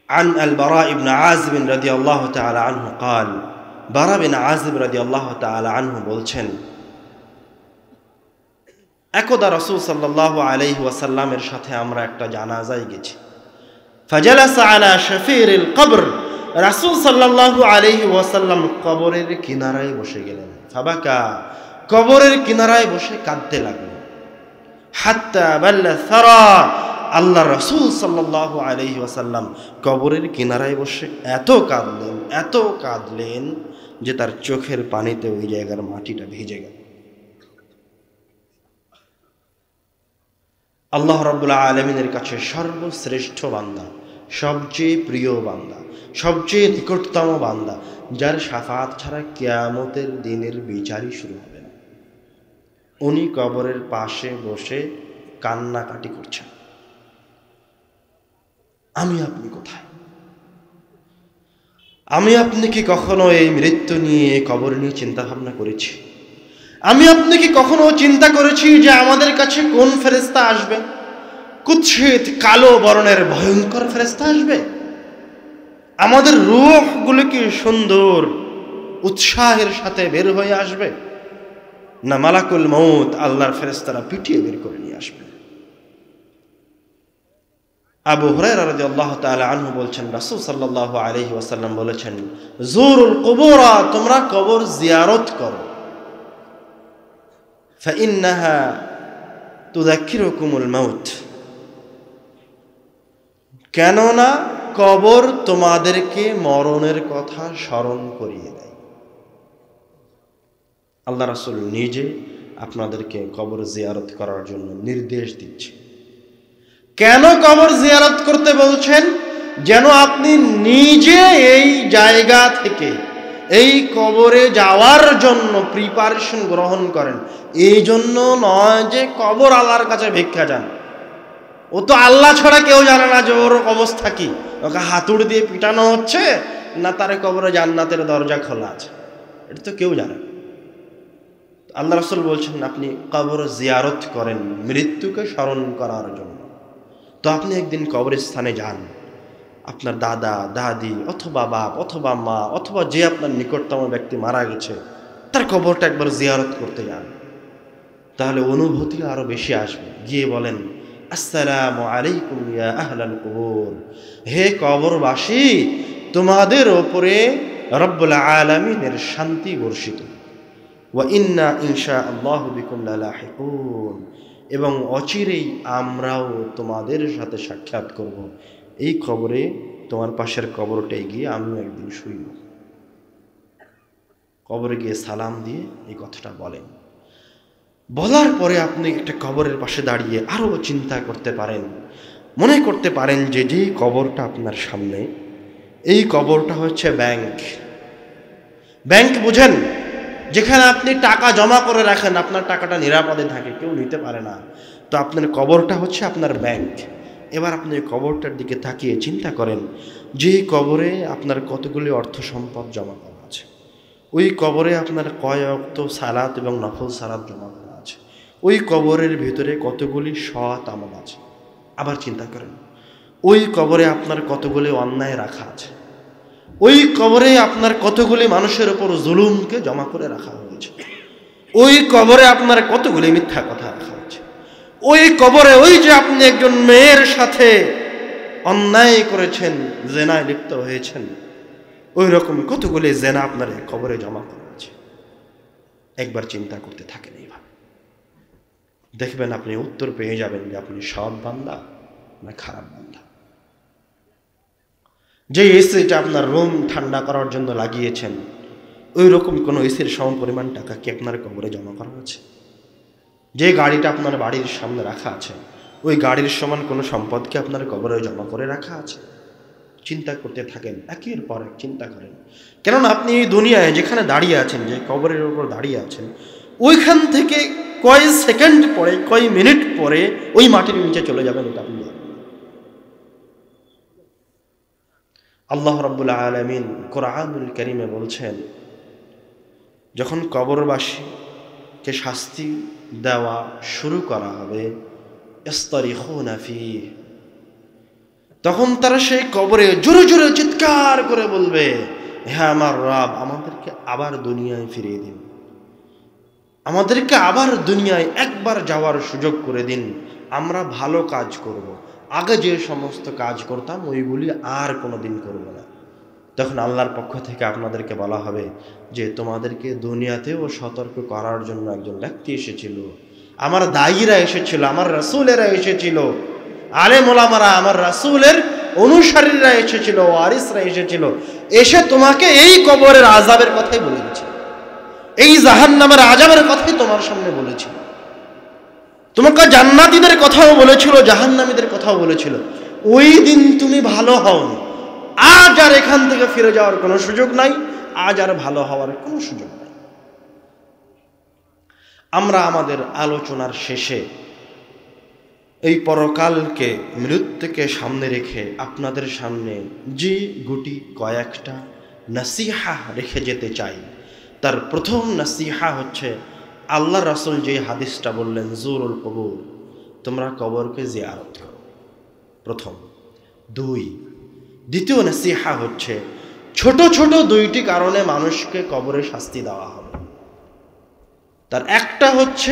[SPEAKER 1] عن البراء بن عازب رضي الله تعالى عنه قال, বারা বিন আযিব রাদিয়াল্লাহু তাআলা আনহু বলছেন, একদা রাসূল সাল্লাল্লাহু আলাইহি ওয়াসাল্লামের সাথে আমরা একটা জানাজায় গেছি। ফাজালাসা আলা শাফিরিল কবর, রাসূল সাল্লাল্লাহু আলাইহি ওয়াসাল্লাম কবরের কিনারায় বসে গেলেন। ফাবাকা, কবরের কিনারায় বসে কাঁদতে লাগলেন। হাত্তা বাল্লা সারা, আল্লাহ রাসূল সাল্লাল্লাহু আলাইহি ওয়াসাল্লাম কবরের কিনারায় বসে এত কাঁদলেন যে তার চোখের পানিতে ওই জায়গার মাটিটা ভিজে গেল। আল্লাহ রাব্বুল আলামিনের কাছে সর্বশ্রেষ্ঠ বান্দা, সবচেয়ে প্রিয় বান্দা, সবচেয়ে নিকটতম বান্দা, যার শাফাআত ছাড়া কিয়ামতের দিনের বিচারই শুরু হবে না, উনি কবরের পাশে বসে কান্নাকাটি করছেন। আমি আপনি কোথায়? আমি আপনি কি কখনো এই মৃত্যু নিয়ে, কবর নিয়ে চিন্তা ভাবনা করেছি? আমি আপনি কি কখনো চিন্তা করেছি যে আমাদের কাছে কোন ফেরেশতা আসবে? কুৎসিত কালো বর্ণের ভয়ঙ্কর ফেরেশতা আসবে? আমাদের রূহগুলো কি সুন্দর উৎসাহের সাথে বের হয়ে আসবে, না মালাকুল মউত আল্লাহর ফেরেশতারা পিটিয়ে বের করে নিয়ে আসবে? আবু হুরায়রা রাদিয়াল্লাহু তাআলা আনহু বলছেন, রাসূল সাল্লাল্লাহু আলাইহি ওয়াসাল্লাম বলেছেন, জুরুল কুবুরা, তোমরা কবর জিয়ারত করো, ফাইন্নাহা তুযাক্কিরুকুমুল মাউত, কেননা কবর তোমাদেরকে মরণের কথা স্মরণ করিয়ে দেয়। আল্লাহ রাসূল নিজে আপনাদেরকে কবর জিয়ারত করার জন্য নির্দেশ দিচ্ছে। কেন কবর জিয়ারত করতে বলছেন? যেন আপনি নিজে এই জায়গা থেকে এই কবরে যাওয়ার জন্য প্রিপারেশন গ্রহণ করেন। এই জন্য নয় যে কবর আল্লাহর কাছে ভিক্ষা যান। ও তো আল্লাহ ছাড়া কেউ জানে না যে ওর অবস্থা কি, ওকে হাতুড় দিয়ে পিটানো হচ্ছে না তার কবরে জান্নাতের দরজা খোলা আছে, এটা তো কেউ জানে না। আল্লাহ রাসূল বলছেন আপনি কবর জিয়ারত করেন মৃত্যুকে স্মরণ করার জন্য। তো আপনি একদিন কবরস্থানে যান, আপনার দাদা দাদি অথবা বাপ অথবা মা অথবা যে আপনার নিকটতম ব্যক্তি মারা গেছে তার কবরটা একবার জিয়ারত করতে যান, তাহলে অনুভূতি আরো বেশি আসবে। গিয়ে বলেন, আসসালামু আলাইকুম ইয়া আহলাল কুবুর, হে কবরবাসী, তোমাদের ওপরে রব্বুল আলামিনের শান্তি বর্ষিত। ওয়া ইন্না ইনশাআল্লাহু বিকুম লালাহিকুন, এবং অচিরেই আমরাও তোমাদের সাথে সাক্ষাৎ করব। এই কবরে, তোমার পাশের কবরটায় গিয়ে আমিও একদিন শুইব। কবরে গিয়ে সালাম দিয়ে এই কথাটা বলেন। বলার পরে আপনি একটা কবরের পাশে দাঁড়িয়ে আরও চিন্তা করতে পারেন, মনে করতে পারেন যে যেই কবরটা আপনার সামনে, এই কবরটা হচ্ছে ব্যাংক। ব্যাংক বুঝেন? যেখানে আপনি টাকা জমা করে রাখেন, আপনার টাকাটা নিরাপদে থাকে, কেউ নিতে পারে না। তো আপনার কবরটা হচ্ছে আপনার ব্যাংক। এবার আপনি কবরটার দিকে তাকিয়ে চিন্তা করেন যে কবরে আপনার কতগুলি অর্থ সম্পদ জমা করা আছে, ওই কবরে আপনার কয় ওয়াক্ত সালাত এবং নফল সালাত জমা করা আছে, ওই কবরের ভিতরে কতগুলি সৎ আমল আছে। আবার চিন্তা করেন ওই কবরে আপনার কতগুলি অন্যায় রাখা আছে, ওই কবরে আপনার কতগুলি মানুষের উপর জুলুমকে জমা করে রাখা হয়েছে, ওই কবরে আপনার কতগুলি মিথ্যা কথা রাখা হয়েছে, ওই কবরে ওই যে আপনি একজন মেয়ের সাথে অন্যায় করেছেন, জেনায় লিপ্ত হয়েছেন, ওই রকম কতগুলি জেনা আপনার কবরে জমা করা আছে। একবার চিন্তা করতে থাকেন এইভাবে, দেখবেন আপনি উত্তর পেয়ে যাবেন যে আপনি সৎ বান্দা না খারাপ বান্দা। যে এসিটা আপনার রুম ঠান্ডা করার জন্য লাগিয়েছেন, ওই রকম কোনো এসির সম পরিমাণ টাকা কি আপনার কবরে জমা করা আছে? যে গাড়িটা আপনার বাড়ির সামনে রাখা আছে, ওই গাড়ির সমান কোনো সম্পদ কি আপনার কবরে জমা করে রাখা আছে? চিন্তা করতে থাকেন, একের পর এক চিন্তা করেন। কেননা আপনি এই দুনিয়ায় যেখানে দাঁড়িয়ে আছেন, যে কবরের উপর দাঁড়িয়ে আছেন, ওইখান থেকে কয় সেকেন্ড পরে, কয় মিনিট পরে ওই মাটির নিচে চলে যাবেন, এটা আপনি জানেন। আল্লাহ রাব্বুল আলামিন কোরআনুল কারীমে বলছেন, যখন কবরবাসীকে শাস্তি দেওয়া শুরু করা হবে, ইস্তারিখুনা ফীহ, তখন তারা সেই কবরে জোরে জোরে চিৎকার করে বলবে, হ্যাঁ আমার রব, আমাদেরকে আবার দুনিয়ায় ফিরিয়ে দিন, আমাদেরকে আবার দুনিয়ায় একবার যাওয়ার সুযোগ করে দিন, আমরা ভালো কাজ করব, আগে যে সমস্ত কাজ করতাম ওইগুলি আর কোনো দিন করবো না। তখন আল্লাহর পক্ষ থেকে আপনাদেরকে বলা হবে যে তোমাদেরকে দুনিয়াতেও সতর্ক করার জন্য একজন ব্যক্তি এসেছিল, আমার দায়ীরা এসেছিল, আমার রাসূলেরা এসেছিল, আলেম ওলামারা, আমার রাসূলের অনুসারীরা এসেছিল, ওয়ারিসরা এসেছিল, এসে তোমাকে এই কবরের আযাবের কথাই বলে গেছে, এই জাহান্নামের আযাবের কথাই তোমার সামনে বলেছিল, তোমাকে জান্নাতীদের কথাও বলেছিল, জাহান্নামীদের কথাও বলেছিল। ওই দিন তুমি ভালো হওনি, আজ আর এখান থেকে ফিরে যাওয়ার কোনো সুযোগ নাই, আজ আর ভালো হওয়ার কোনো সুযোগ নাই। আমরা আমাদের আলোচনার শেষে এই পরকালকে, মৃত্যুকে সামনে রেখে আপনাদের সামনে যে গুটি কয়েকটা নসিহা রেখে যেতে চাই। তার প্রথম নসিহা হচ্ছে আল্লাহ রাসূল যে হাদিসটা বললেন, জুরুল কবর, তোমরা কবরকে জিয়ারত করো, প্রথম। দ্বিতীয় নসিহা হচ্ছে ছোট ছোট দুইটি কারণে মানুষকে কবরে শাস্তি দেওয়া হবে। তার একটা হচ্ছে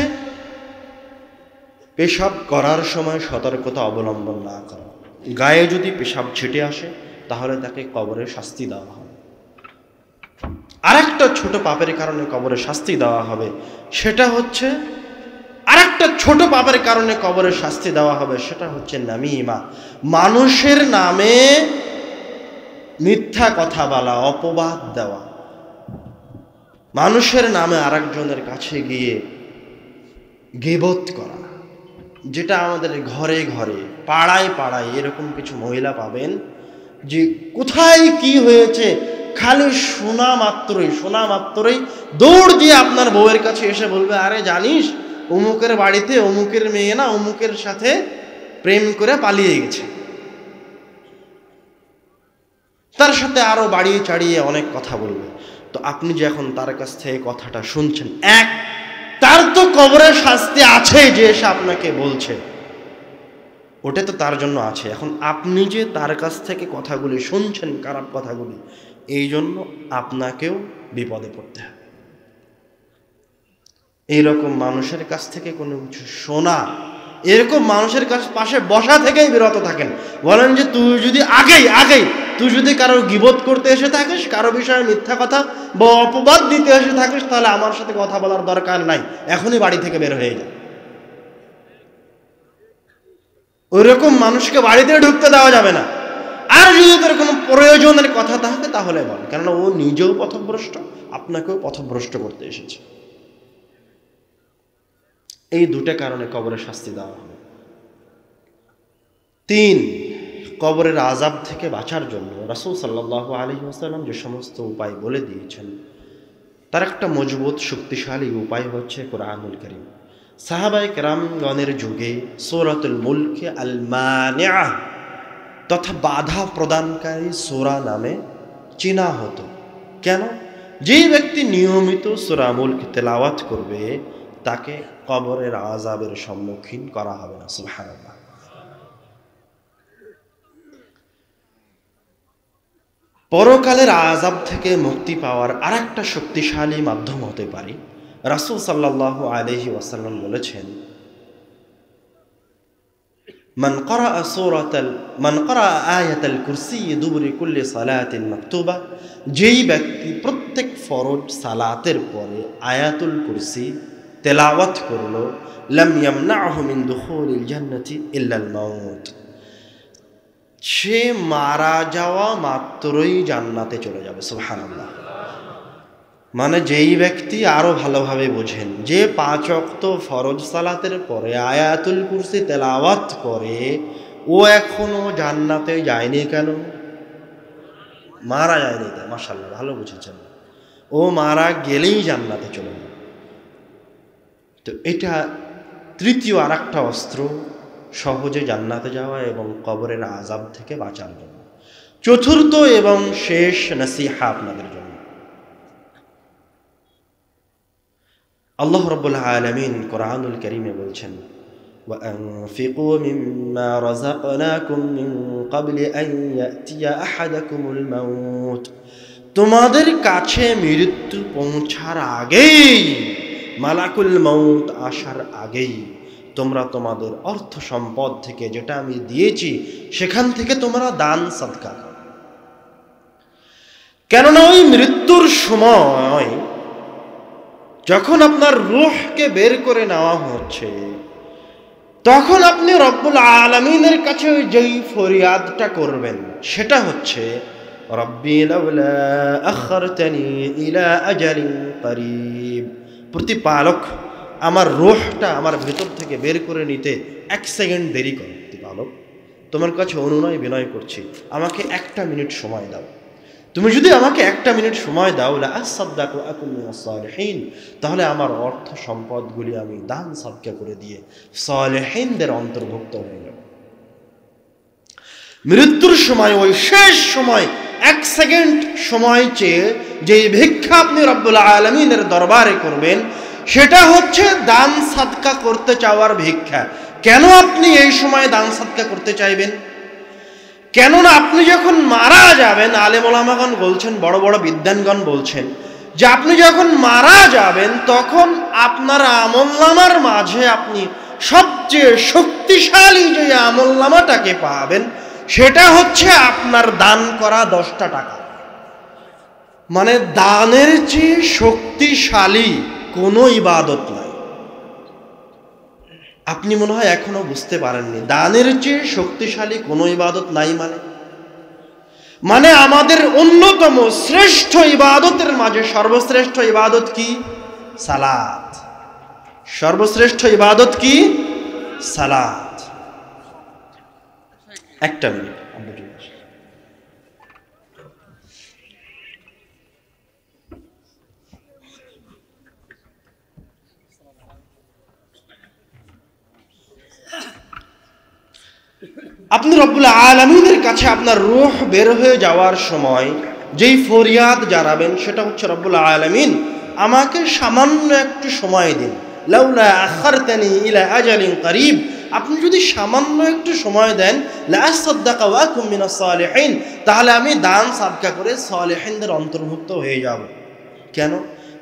[SPEAKER 1] পেশাব করার সময় সতর্কতা অবলম্বন না করা, গায়ে যদি পেশাব ছিটে আসে তাহলে তাকে কবরে শাস্তি দেওয়া হবে। আরেকটা ছোট পাপের কারণে কবরে শাস্তি দেওয়া হবে, সেটা হচ্ছে আরেকটা ছোট পাপের কারণে কবরে শাস্তি দেওয়া হবে, সেটা হচ্ছে নামিমা, মানুষের নামে মিথ্যা কথা বলা, অপবাদ দেওয়া, মানুষের নামে আরেকজনের কাছে গিয়ে গীবত করা, যেটা আমাদের ঘরে ঘরে পাড়ায় পাড়ায় এরকম কিছু মহিলা পাবেন যে কোথায় কি হয়েছে খালি শোনা মাত্রই দৌড় দিয়ে আপনার বউয়ের কাছে এসে বলবে, আরে জানিস অমুকের বাড়িতে অমুকের মেয়ে না অমুকের সাথে প্রেম করে পালিয়ে গেছে। তার সাথে আরো বাড়িয়ে চাড়িয়ে অনেক কথা বলবে। তো আপনি যে এখন তার কাছ থেকে কথাটা শুনছেন, তার তো কবরের শাস্তি আছে যে এসে আপনাকে বলছে, ওটা তো তার জন্য আছে। এখন আপনি যে তার কাছ থেকে কথাগুলি শুনছেন, খারাপ কথাগুলি, এই জন্য আপনাকেও বিপদে পড়তে হবে। এইরকম মানুষের কাছ থেকে কোনো কিছু শোনা, এরকম মানুষের পাশে বসা থেকেই বিরত থাকেন। বলেন যে তুই যদি আগেই তুই যদি কারো গীবত করতে এসে থাকিস, কারো বিষয়ে মিথ্যা কথা বা অপবাদ দিতে এসে থাকিস, তাহলে আমার সাথে কথা বলার দরকার নাই, এখনই বাড়ি থেকে বের হয়ে যা। ওইরকম মানুষকে বাড়িতে ঢুকতে দেওয়া যাবে না। আর যদি তোর কোনো প্রয়োজনের কথা থাকে তাহলে বল, কেননা ও নিজেও পথভ্রষ্ট, আপনাকেও পথভ্রষ্ট করতে এসেছে। এই দুটো কারণে কবরের শাস্তি দেওয়া হবে। 3, কবরের আযাব থেকে বাঁচার জন্য রাসূল সাল্লাল্লাহু আলাইহি ওয়াসাল্লাম যে সমস্ত উপায় বলে দিয়েছেন, তার একটা মজবুত শক্তিশালী উপায় হচ্ছে কোরআনুল কারীম। সাহাবায়ে কেরামগণের যুগে সূরাতুল মুলকে আল মানিআহ তথা বাধা প্রদানকারী সূরা নামে চেনা হতো। কেন? যেই ব্যক্তি নিয়মিত সূরা মুলক তেলাওয়াত করবে তাকে কবরের আযাবের সম্মুখীন করা হবে না। সুবহানাল্লাহ। পরকালের আযাব থেকে মুক্তি পাওয়ার আরেকটা শক্তিশালী মাধ্যম হতে পারে, রাসূল সাল্লাল্লাহু আলাইহি ওয়াসাল্লাম বলেছেন, মান ক্বারা আয়াতাল কুরসি দুবুরি কুল্লি সালাতিন মাকতুবা, যেই ব্যক্তি প্রত্যেক ফরজ সালাতের পরে আয়াতুল কুরসি তেলাওয়াত করলো, লাম ইয়ামনাহু মিন দুখুলিল জান্নাতি ইল্লাল মাউত, সে মারা যাওয়া মাত্রই জান্নাতে চলে যাবে। সুবহানাল্লাহ। মানে যেই ব্যক্তি, আরো ভালোভাবে বোঝেন, যে 5 ওয়াক্ত ফরজ সালাতের পরে আয়াতুল কুরসি তেলাওয়াত করে, ও এখনো জান্নাতে যায়নি। কেন? মারা যায়নি। তাই মাশাআল্লাহ, ভালো বুঝেছেন। ও মারা গেলেই জান্নাতে চলে যাবে। তো এটা তৃতীয় আরেকটা অস্ত্র সহজে জান্নাতে যাওয়া এবং কবরের আযাব থেকে বাঁচার জন্য। চতুর্থ এবং শেষ নসিহা আপনাদের জন্য, আল্লাহ রাব্বুল আলামিন কোরআনুল কারীমে বলছেন, وأنفقوا مما رزقناكم من قبل أن يأتي أحدكم الموت, তোমাদের কাছে মৃত্যু পৌঁছার আগেই, মালাকুল মউত আসার আগেই তোমরা তোমাদের অর্থ সম্পদ থেকে যেটা আমি দিয়েছি সেখান থেকে তোমরা দান সাদকা করো। কেননা ওই মৃত্যুর সময় যখন আপনার রূহকে বের করে নেওয়া হচ্ছে, তখন আপনি রব্বুল আলামিনের কাছে যেই ফরিয়াদটা করবেন সেটা হচ্ছে, রব্বি লাউলা আখারতানি ইলা আজালিন করিব, প্রতিপালক আমার রূহটা আমার ভেতর থেকে বের করে নিতে 1 সেকেন্ড দেরি করো। প্রতিপালক, তোমার কাছে অনুনয় বিনয় করছি, আমাকে 1টা মিনিট সময় দাও। তুমি যদি আমাকে 1টা মিনিট সময় দাও, লা আসাদদাকু আকুন মিনাস সালিহিন, তাহলে আমার অর্থ সম্পদগুলি আমি দান সাদকা করে দিয়ে সালেহিনদের অন্তর্ভুক্ত হয়ে যাব। মৃত্যুর সময়, ওই শেষ সময় 1 সেকেন্ড সময় চেয়ে যে ভিক্ষা আপনি রব্বুল আলামিনের দরবারে করবেন, সেটা হচ্ছে দান সাদকা করতে চাওয়ার ভিক্ষা। কেন আপনি এই সময় দান সাদকা করতে চাইবেন? কেননা আপনি যখন মারা যাবেন, আলেম ওলামাগণ বলছেন, বড় বড় বিদ্বানগণ বলছেন যে আপনি যখন মারা যাবেন তখন আপনার আমলনামার মাঝে আপনি সবচেয়ে শক্তিশালী যে আমলনামাটাকে পাবেন, সেটা হচ্ছে আপনার দান করা 10টা টাকা। মানে দানের চেয়ে শক্তিশালী কোনো ইবাদত নাই। আপনি মনে হয় এখনো বুঝতে পারেননি, দানের চেয়ে শক্তিশালী কোনো ইবাদত নাই। মানে আমাদের অন্যতম শ্রেষ্ঠ ইবাদতের মাঝে সর্বশ্রেষ্ঠ ইবাদত কি? সালাত। সর্বশ্রেষ্ঠ ইবাদত কি? সালাত। একটা মিনিট, আপনি রব্বুল আলামিনের কাছে আপনার রূহ বের হয়ে যাওয়ার সময় যেই ফরিয়াদ জানাবেন সেটা হচ্ছে, রব্বুল আলামিন আমাকে সামান্য একটু সময় দিন, লাউলা আখারতানি ইলা আজালিন করিব, আপনি যদি সামান্য একটু সময় দেন, লা আসাদদাকা ওয়া আকুম মিনাস সালিহিন, তাহলে আমি দান সাদকা করে সালেহিনদের অন্তর্ভুক্ত হয়ে যাব।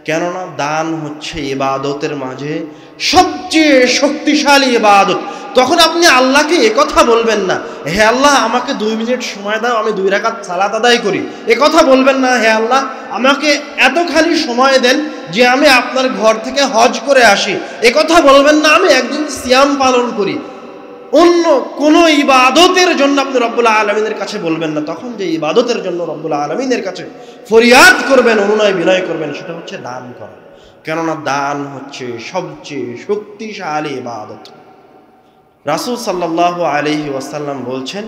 [SPEAKER 1] কেননা দান হচ্ছে ইবাদতের মাঝে সবচেয়ে শক্তিশালী ইবাদত। তখন আপনি আল্লাহকে একথা বলবেন না, হে আল্লাহ আমাকে 2 মিনিট সময় দাও, আমি 2 রাকাত সালাত আদায় করি। একথা বলবেন না, হে আল্লাহ আমাকে এতখানি সময় দেন যে আমি আপনার ঘর থেকে হজ করে আসি। একথা বলবেন না, আমি একদিন সিয়াম পালন করি। অন্য কোন ইবাদতের জন্য আপনি রব্বুল আলামিনের কাছে বলবেন না। তখন যে ইবাদতের জন্য রব্বুল আলামিনের কাছে ফরিয়াদ করবেন, অনুনয় বিনয় করবেন, সেটা হচ্ছে দান করা। কেননা দান হচ্ছে সবচেয়ে শক্তিশালী ইবাদত। রাসূল সাল্লাল্লাহু আলাইহি ওয়াসাল্লাম বলছেন,